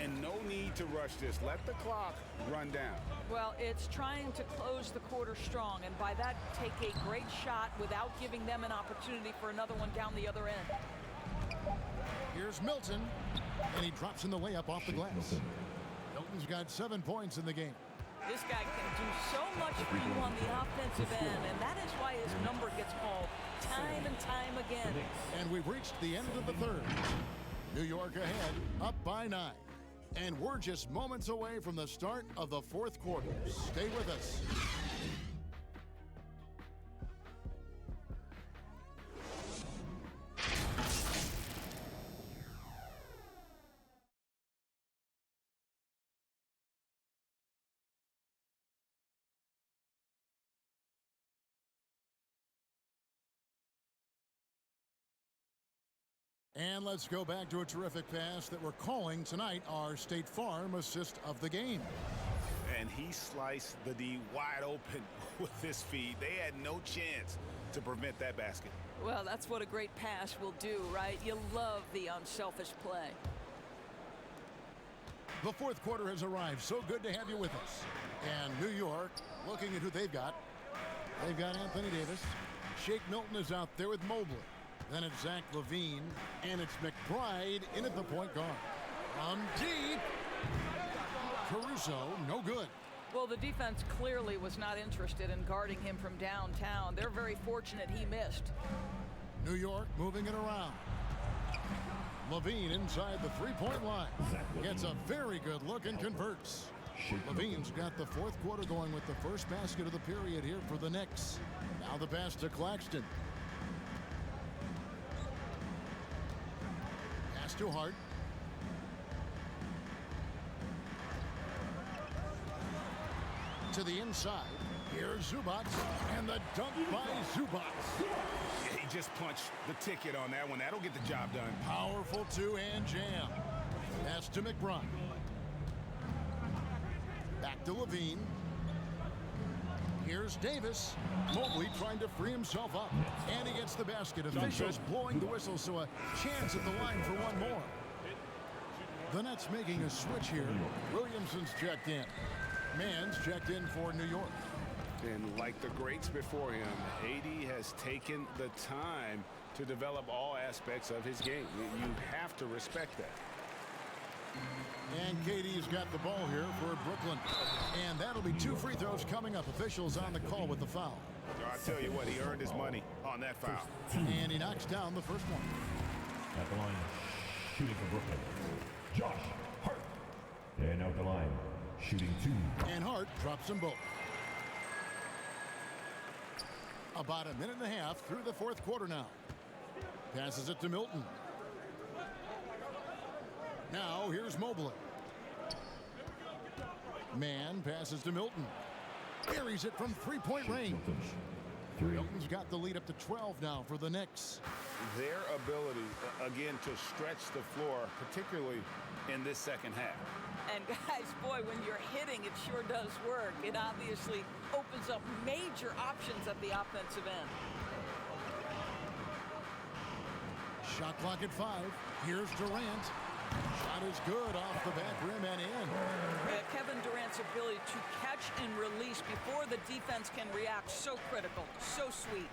S5: And no need to rush this. Let the clock run down.
S6: Well, it's trying to close the quarter strong, and by that, take a great shot without giving them an opportunity for another one down the other end.
S3: Here's Milton, and he drops in the layup off the glass. Milton's got 7 points in the game.
S6: This guy can do so much for you on the offensive end, and that is why his number gets called time and time again.
S3: And we've reached the end of the third. New York ahead, up by 9. And we're just moments away from the start of the fourth quarter. Stay with us. And let's go back to a terrific pass that we're calling tonight our State Farm assist of the game.
S5: And he sliced the D wide open with this feed. They had no chance to prevent that basket.
S6: Well, that's what a great pass will do, right? You love the unselfish play.
S3: The fourth quarter has arrived. So good to have you with us. And New York, looking at who they've got. They've got Anthony Davis. Shake Milton is out there with Mobley. Then it's Zach LaVine, and it's McBride in at the point guard. From deep, Caruso, no good.
S6: Well, the defense clearly was not interested in guarding him from downtown. They're very fortunate he missed.
S3: New York moving it around. LaVine inside the three-point line. Gets a very good look and converts. LaVine's got the fourth quarter going with the first basket of the period here for the Knicks. Now the pass to Claxton. To Hart. To the inside. Here's Zubac. And the dunk by Zubac.
S5: He just punched the ticket on that one. That'll get the job done.
S3: Powerful two-hand jam. Pass to McBride. Back to LaVine. Here's Davis. Mobley trying to free himself up. And he gets the basket. Officials blowing the whistle, so a chance at the line for one more. The Nets making a switch here. Williamson's checked in. Mann's checked in for New York.
S5: And like the greats before him, AD has taken the time to develop all aspects of his game. You have to respect that.
S3: And KD's got the ball here for Brooklyn. And that'll be 2 free throws coming up. Officials on the call with the foul.
S5: I tell you what, he earned his money on that foul.
S3: And he knocks down the first one.
S10: At the line, shooting for Brooklyn, Josh Hart. And out the line, shooting 2.
S3: And Hart drops them both. About a minute and a half through the fourth quarter now. Passes it to Milton. Now here's Mobley. Mann passes to Milton. Carries it from three-point range. Milton's got the lead up to 12 now for the Knicks.
S5: Their ability, again, to stretch the floor, particularly in this second half.
S6: And guys, boy, when you're hitting, it sure does work. It obviously opens up major options at the offensive end.
S3: Shot clock at 5. Here's Durant. Shot is good off the back rim and in.
S6: Kevin Durant's ability to catch and release before the defense can react, so critical, so sweet.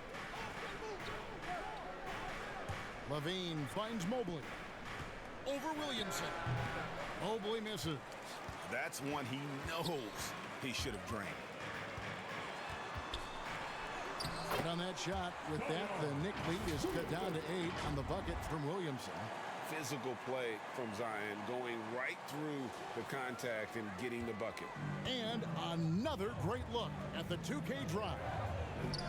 S3: LaVine finds Mobley. Over Williamson. Mobley misses.
S5: That's one he knows he should have drained.
S3: And on that shot, with that, the Knick lead is cut down to 8 on the bucket from Williamson.
S5: Physical play from Zion, going right through the contact and getting the bucket.
S3: And another great look at the 2K drive.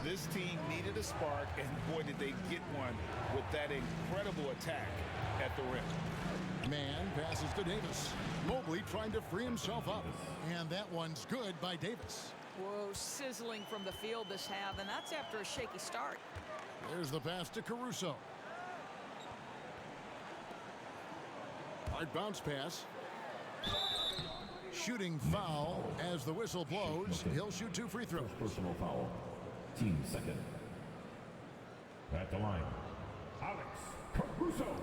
S5: This team needed a spark, and boy, did they get one with that incredible attack at the rim.
S3: Mann passes to Davis. Mobley trying to free himself up. And that one's good by Davis.
S6: Whoa, sizzling from the field this half, and that's after a shaky start.
S3: There's the pass to Caruso. Hard bounce pass. Shooting foul as the whistle blows. He'll shoot 2 free throws.
S10: Personal foul. Team second. At the line, Alex Caruso.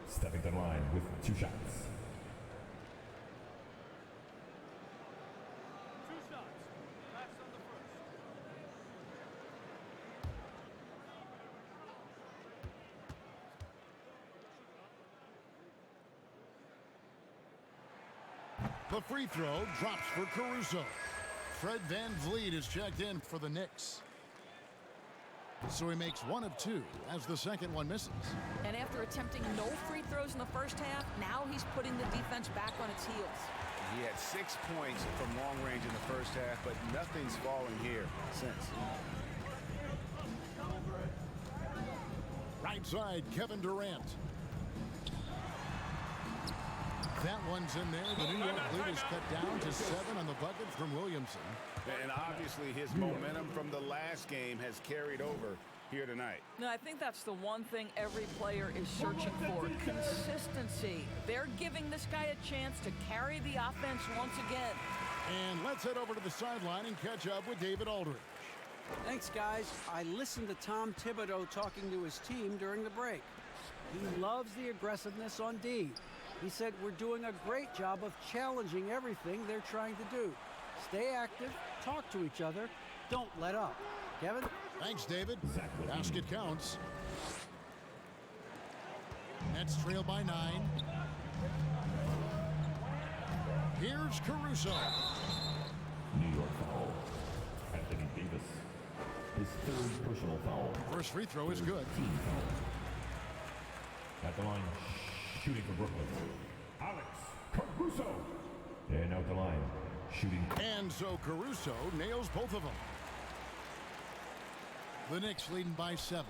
S10: Stepping to the line with 2 shots.
S3: The free throw drops for Caruso. Fred VanVleet is checked in for the Knicks. So he makes 1 of 2 as the second one misses.
S6: And after attempting no free throws in the first half, now he's putting the defense back on its heels.
S5: He had 6 points from long range in the first half, but nothing's falling here since.
S3: Right side, Kevin Durant. That one's in there. The New York lead is cut down to 7 on the bucket from Williamson.
S5: And obviously his momentum from the last game has carried over here tonight.
S6: Now, I think that's the one thing every player is searching for, consistency. They're giving this guy a chance to carry the offense once again.
S3: And let's head over to the sideline and catch up with David Aldridge.
S4: Thanks, guys. I listened to Tom Thibodeau talking to his team during the break. He loves the aggressiveness on D. He said we're doing a great job of challenging everything they're trying to do. Stay active, talk to each other, don't let up. Kevin?
S3: Thanks, David. Basket counts. Nets trail by 9. Here's Caruso.
S10: New York foul. Anthony Davis. His 3rd personal foul.
S3: First free throw is good.
S10: Team foul. At the line, shooting for Brooklyn, Alex Caruso. And out the line, shooting.
S3: And so Caruso nails both of them. The Knicks leading by 7.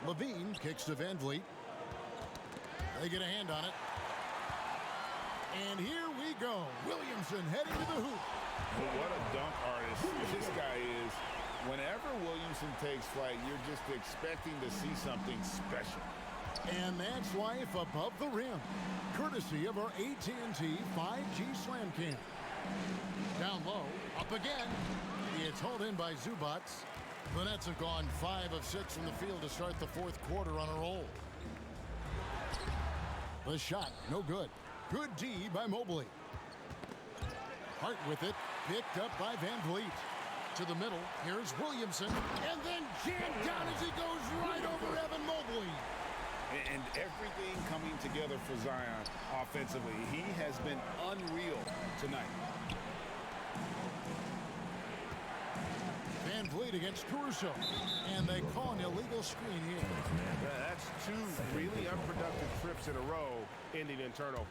S3: Levine kicks to VanVleet. They get a hand on it. And here we go. Williamson heading to the hoop.
S5: But what a dunk artist this guy is. Whenever Williamson takes flight, you're just expecting to see something special.
S3: And that's life above the rim, courtesy of our AT&T 5G Slam Cam. Down low, up again. It's hauled in by Zubats. The Nets have gone 5 of 6 from the field to start the 4th quarter on a roll. The shot, no good. Good D by Mobley. Hart with it, picked up by VanVleet. To the middle, here's Williamson, and then jammed down as he goes right over Evan Mobley.
S5: And everything coming together for Zion offensively. He has been unreal tonight.
S3: VanVleet against Caruso, and they call an illegal screen here.
S5: That's 2 really unproductive trips in a row ending in turnover.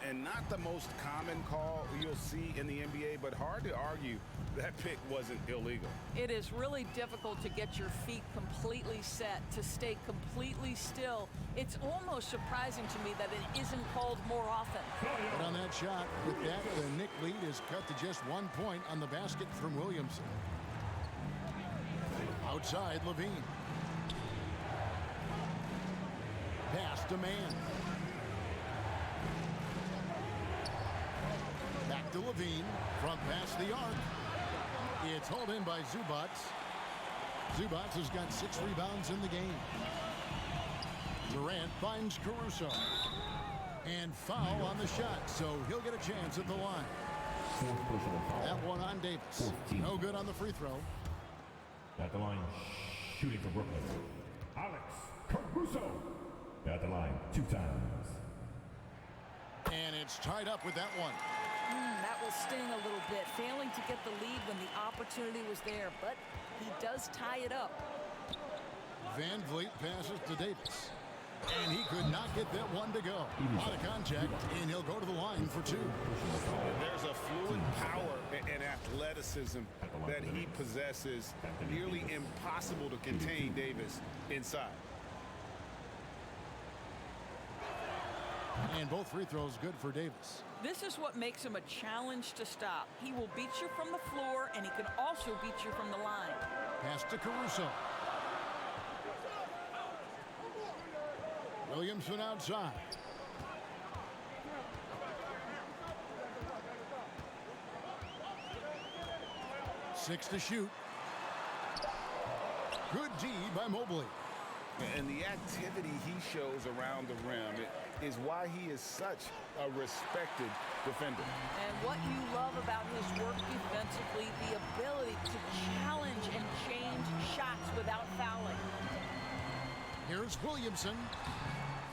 S5: And not the most common call you'll see in the NBA, but hard to argue that pick wasn't illegal.
S6: It is really difficult to get your feet completely set, to stay completely still. It's almost surprising to me that it isn't called more often.
S3: But on that shot, with that, the Knick lead is cut to just 1 point on the basket from Williamson. Outside, Levine. Pass to Mann. Back to Levine. Front pass the arc. It's hauled in by Zubats. Zubats has got 6 rebounds in the game. Durant finds Caruso. And foul on the shot, so he'll get a chance at the line.
S10: 4th personal foul.
S3: That one on Davis. No good on the free throw.
S10: At the line, shooting for Brooklyn, Alex Caruso. At the line, 2 times.
S3: And it's tied up with that one.
S6: That will sting a little bit, failing to get the lead when the opportunity was there, but he does tie it up.
S3: VanVleet passes to Davis. And he could not get that one to go. Out of contact, and he'll go to the line for 2.
S5: There's a fluid power and athleticism that he possesses. Nearly impossible to contain Davis inside.
S3: And both free throws good for Davis.
S6: This is what makes him a challenge to stop. He will beat you from the floor, and he can also beat you from the line.
S3: Pass to Caruso. Williamson outside. Six to shoot. Good D by Mobley.
S5: And the activity he shows around the rim is why he is such a respected defender.
S6: And what you love about his work defensively, the ability to challenge and change shots without fouling.
S3: Here's Williamson.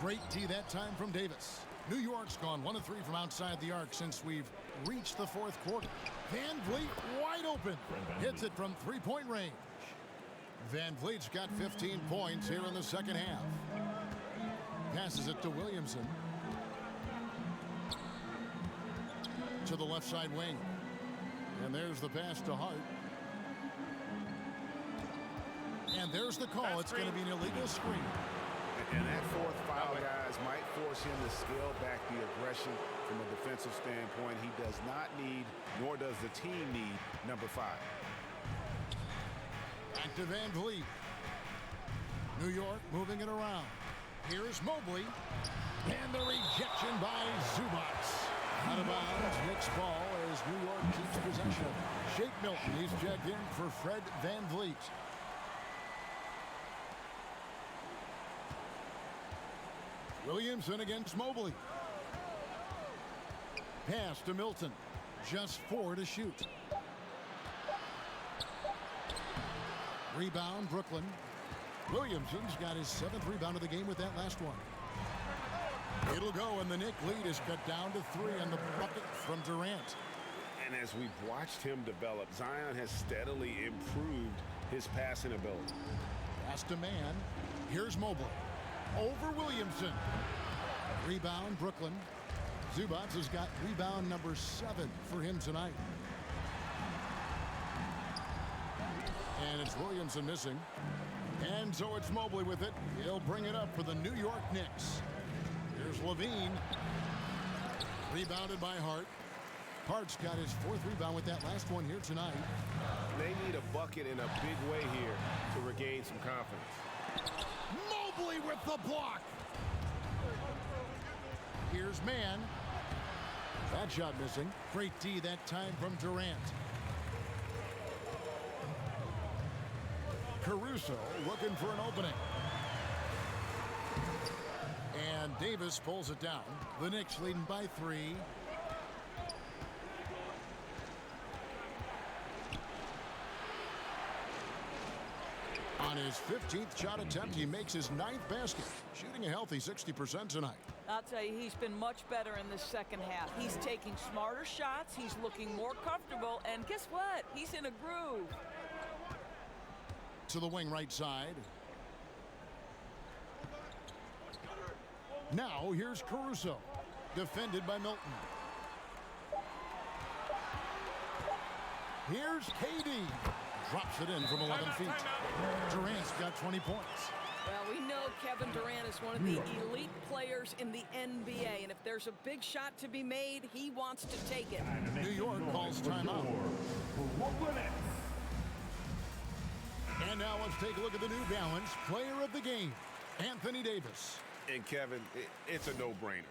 S3: Great D that time from Davis. New York's gone 1 of 3 from outside the arc since we've reached the fourth quarter. Van Vliet wide open. Hits it from three-point range. Van Vliet's got 15 points here in the second half. Passes it to Williamson. To the left side wing. And there's the pass to Hart. And there's the call. It's going to be an illegal screen.
S5: And that fourth foul, guys, might force him to scale back the aggression from a defensive standpoint. He does not need, nor does the team need, number 5.
S3: Back to Van Vliet. New York moving it around. Here's Mobley. And the rejection by Zubac. Out of bounds. Knicks ball as New York keeps possession. Shake Milton. He's checked in for Fred Van Vliet. Williamson against Mobley. Pass to Milton. Just 4 to shoot. Rebound, Brooklyn. Williamson's got his 7th rebound of the game with that last one. It'll go, and the Knick lead is cut down to 3 on the bucket from Durant.
S5: And as we've watched him develop, Zion has steadily improved his passing ability.
S3: Pass to man. Here's Mobley. Over Williamson. Rebound, Brooklyn. Zubac has got rebound number 7 for him tonight. And it's Williamson missing. And so it's Mobley with it. He'll bring it up for the New York Knicks. Here's Levine. Rebounded by Hart. Hart's got his 4th rebound with that last one here tonight.
S5: They need a bucket in a big way here to regain some confidence.
S3: Mobley with the block. Here's Mann. That shot missing. Great D that time from Durant. Caruso looking for an opening. And Davis pulls it down. The Knicks leading by 3. On his 15th shot attempt, he makes his 9th basket, shooting a healthy 60% tonight.
S6: I'll tell you, he's been much better in the second half. He's taking smarter shots, he's looking more comfortable, and guess what? He's in a groove.
S3: To the wing right side. Now here's Caruso, defended by Milton. Here's KD. Drops it in from 11 feet. Durant's got 20 points.
S6: Well, we know Kevin Durant is one of the elite players in the NBA, and if there's a big shot to be made, he wants to take it.
S3: New York calls timeout. And now let's take a look at the New Balance player of the game, Anthony Davis.
S5: And Kevin, it's a no-brainer.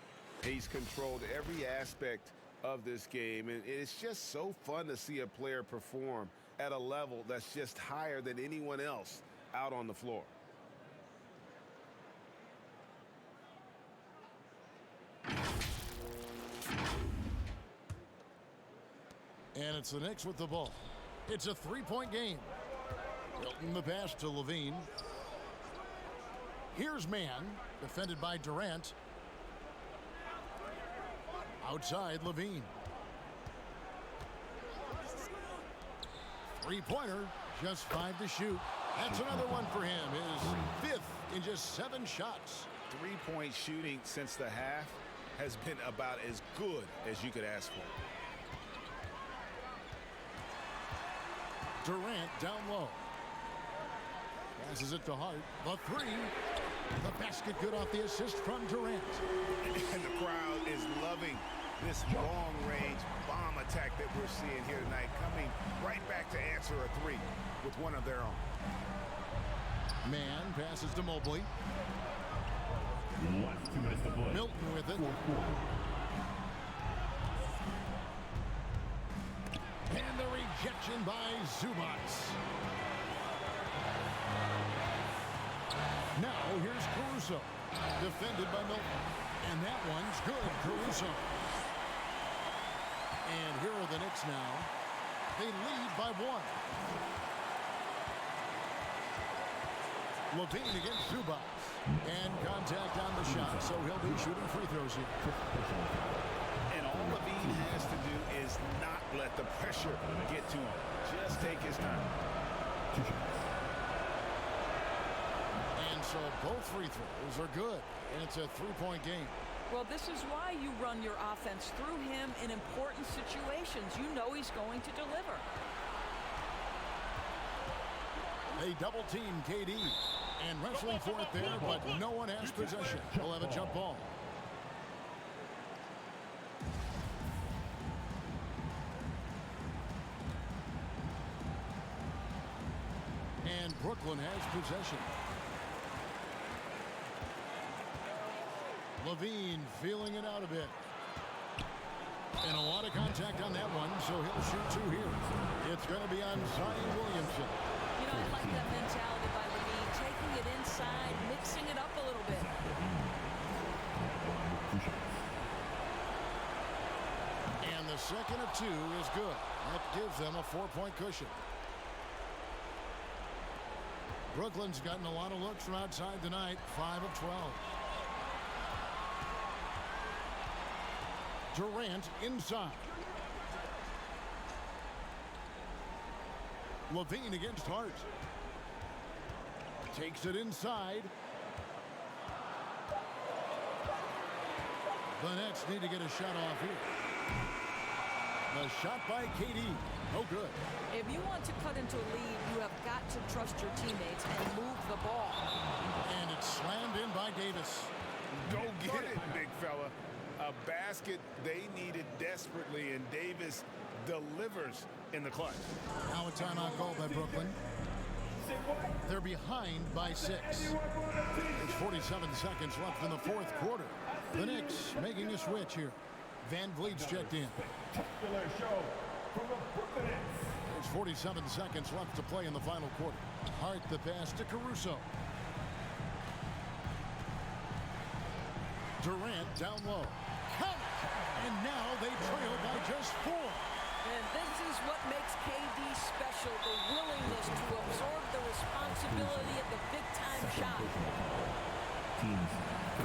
S5: He's controlled every aspect of this game, and it's just so fun to see a player perform at a level that's just higher than anyone else out on the floor.
S3: And it's the Knicks with the ball. It's a 3-point game. Hilton the pass to Levine. Here's Mann, defended by Durant. Outside, Levine. Three-pointer, just 5 to shoot. That's another one for him, his 5th in just 7 shots.
S5: 3-point shooting since the half has been about as good as you could ask for.
S3: Durant down low. Passes it to Hart. The 3. The basket good off the assist from Durant.
S5: And the crowd is loving this long-range bomb attack that we're seeing here tonight, coming right back to answer a three with one of their own.
S3: Man passes to Mobley.
S10: Last 2 minutes to play.
S3: Milton with it. And the rejection by Zubac. Now here's Caruso. Defended by Milton. And that one's good, Caruso. And here are the Knicks now. They lead by 1. Levine against Zubac. And contact on the shot, so he'll be shooting free throws here.
S5: And all Levine has to do is not let the pressure get to him. Just take his time.
S3: And so both free throws are good. And it's a 3-point game.
S6: Well, this is why you run your offense through him in important situations. You know he's going to deliver.
S3: They double team KD. And wrestling for it there, but no one has possession. We'll have a jump ball. And Brooklyn has possession. Levine feeling it out a bit. And a lot of contact on that one, so he'll shoot 2 here. It's going to be on Zion Williamson.
S6: You know, I like that mentality by Levine, taking it inside, mixing it up a little bit.
S3: And the second of 2 is good. That gives them a 4-point cushion. Brooklyn's gotten a lot of looks from outside tonight, 5 of 12. Durant inside. Levine against Hart. Takes it inside. The Nets need to get a shot off here. The shot by KD. No good.
S6: If you want to cut into a lead, you have got to trust your teammates and move the ball.
S3: And it's slammed in by Davis.
S5: Go get it, big fella. A basket they needed desperately, and Davis delivers in the clutch.
S3: Now a timeout called by Brooklyn. They're behind by 6. There's 47 seconds left in the 4th quarter. The Knicks making a switch here. Van Vliet's checked in. There's 47 seconds left to play in the final quarter. Hart the pass to Caruso. Durant down low. Count! And now they trail by just 4.
S6: And this is what makes KD special, the willingness to absorb the responsibility of the big-time shot.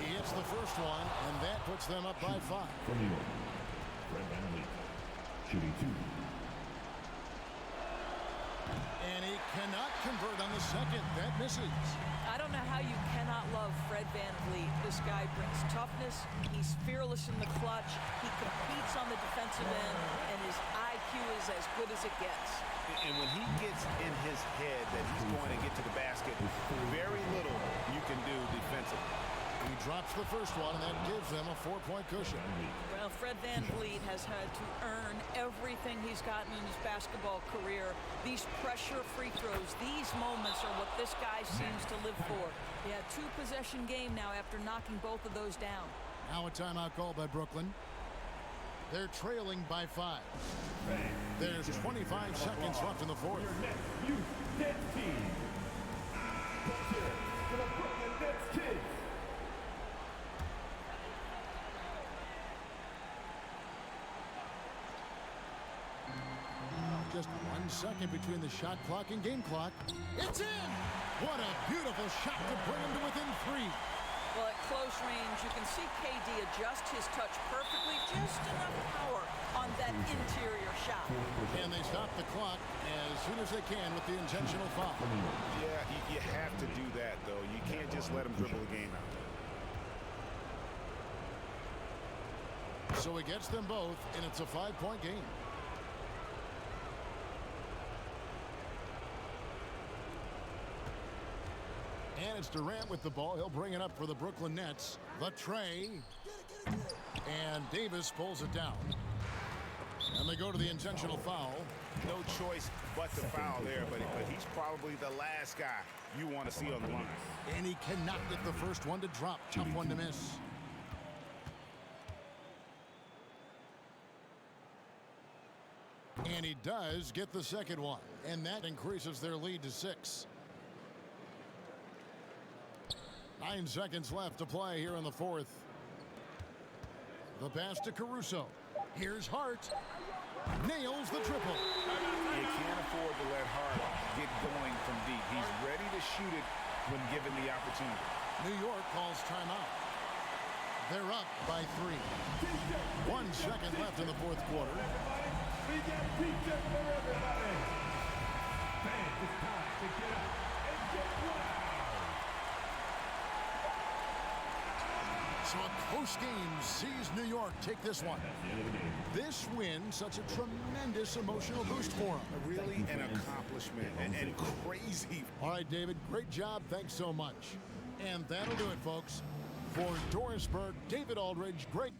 S3: He hits the first one, and that puts them up by 5.
S10: From New York, Fred VanVleet, shooting 2.
S3: And he cannot convert on the second. That misses.
S6: I don't know how you cannot love Fred VanVleet. This guy brings toughness. He's fearless in the clutch. He competes on the defensive end, and his IQ is as good as it gets.
S5: And when he gets in his head that he's going to get to the basket, very little you can do defensively.
S3: He drops the first one, and that gives them a 4-point cushion.
S6: Well, Fred VanVleet has had to earn everything he's gotten in his basketball career. These pressure free throws, these moments are what this guy seems to live for. He had 2-possession game now after knocking both of those down.
S3: Now a timeout called by Brooklyn. They're trailing by 5. There's 25 seconds left in the 4th.
S7: Your next youth Nets team. Let's hear it for the Brooklyn Nets kids.
S3: Just 1 second between the shot clock and game clock. It's in! What a beautiful shot to bring him to within 3.
S6: Well, at close range, you can see KD adjust his touch perfectly, just enough power on that interior shot.
S3: And they stop the clock as soon as they can with the intentional foul.
S5: Yeah, you have to do that, though. You can't just let him dribble the game out.
S3: So he gets them both, and it's a 5-point game. And it's Durant with the ball. He'll bring it up for the Brooklyn Nets. The tray. And Davis pulls it down. And they go to the intentional foul.
S5: No choice but to foul there, but he's probably the last guy you want to see on the line.
S3: And he cannot get the first one to drop. Tough one to miss. And he does get the second one. And that increases their lead to 6. 9 seconds left to play here in the fourth. The pass to Caruso. Here's Hart. Nails the triple.
S5: You can't afford to let Hart get going from deep. He's ready to shoot it when given the opportunity.
S3: New York calls timeout. They're up by 3. 1 second left in the fourth quarter.
S7: We got pizza for everybody. Fans, it's time to get up and get wild.
S3: So a close game sees New York take this one. This win, such a tremendous emotional boost for them.
S5: Really an accomplishment and crazy.
S3: All right, David, great job. Thanks so much. And that'll do it, folks. For Dorisburg, David Aldridge, great.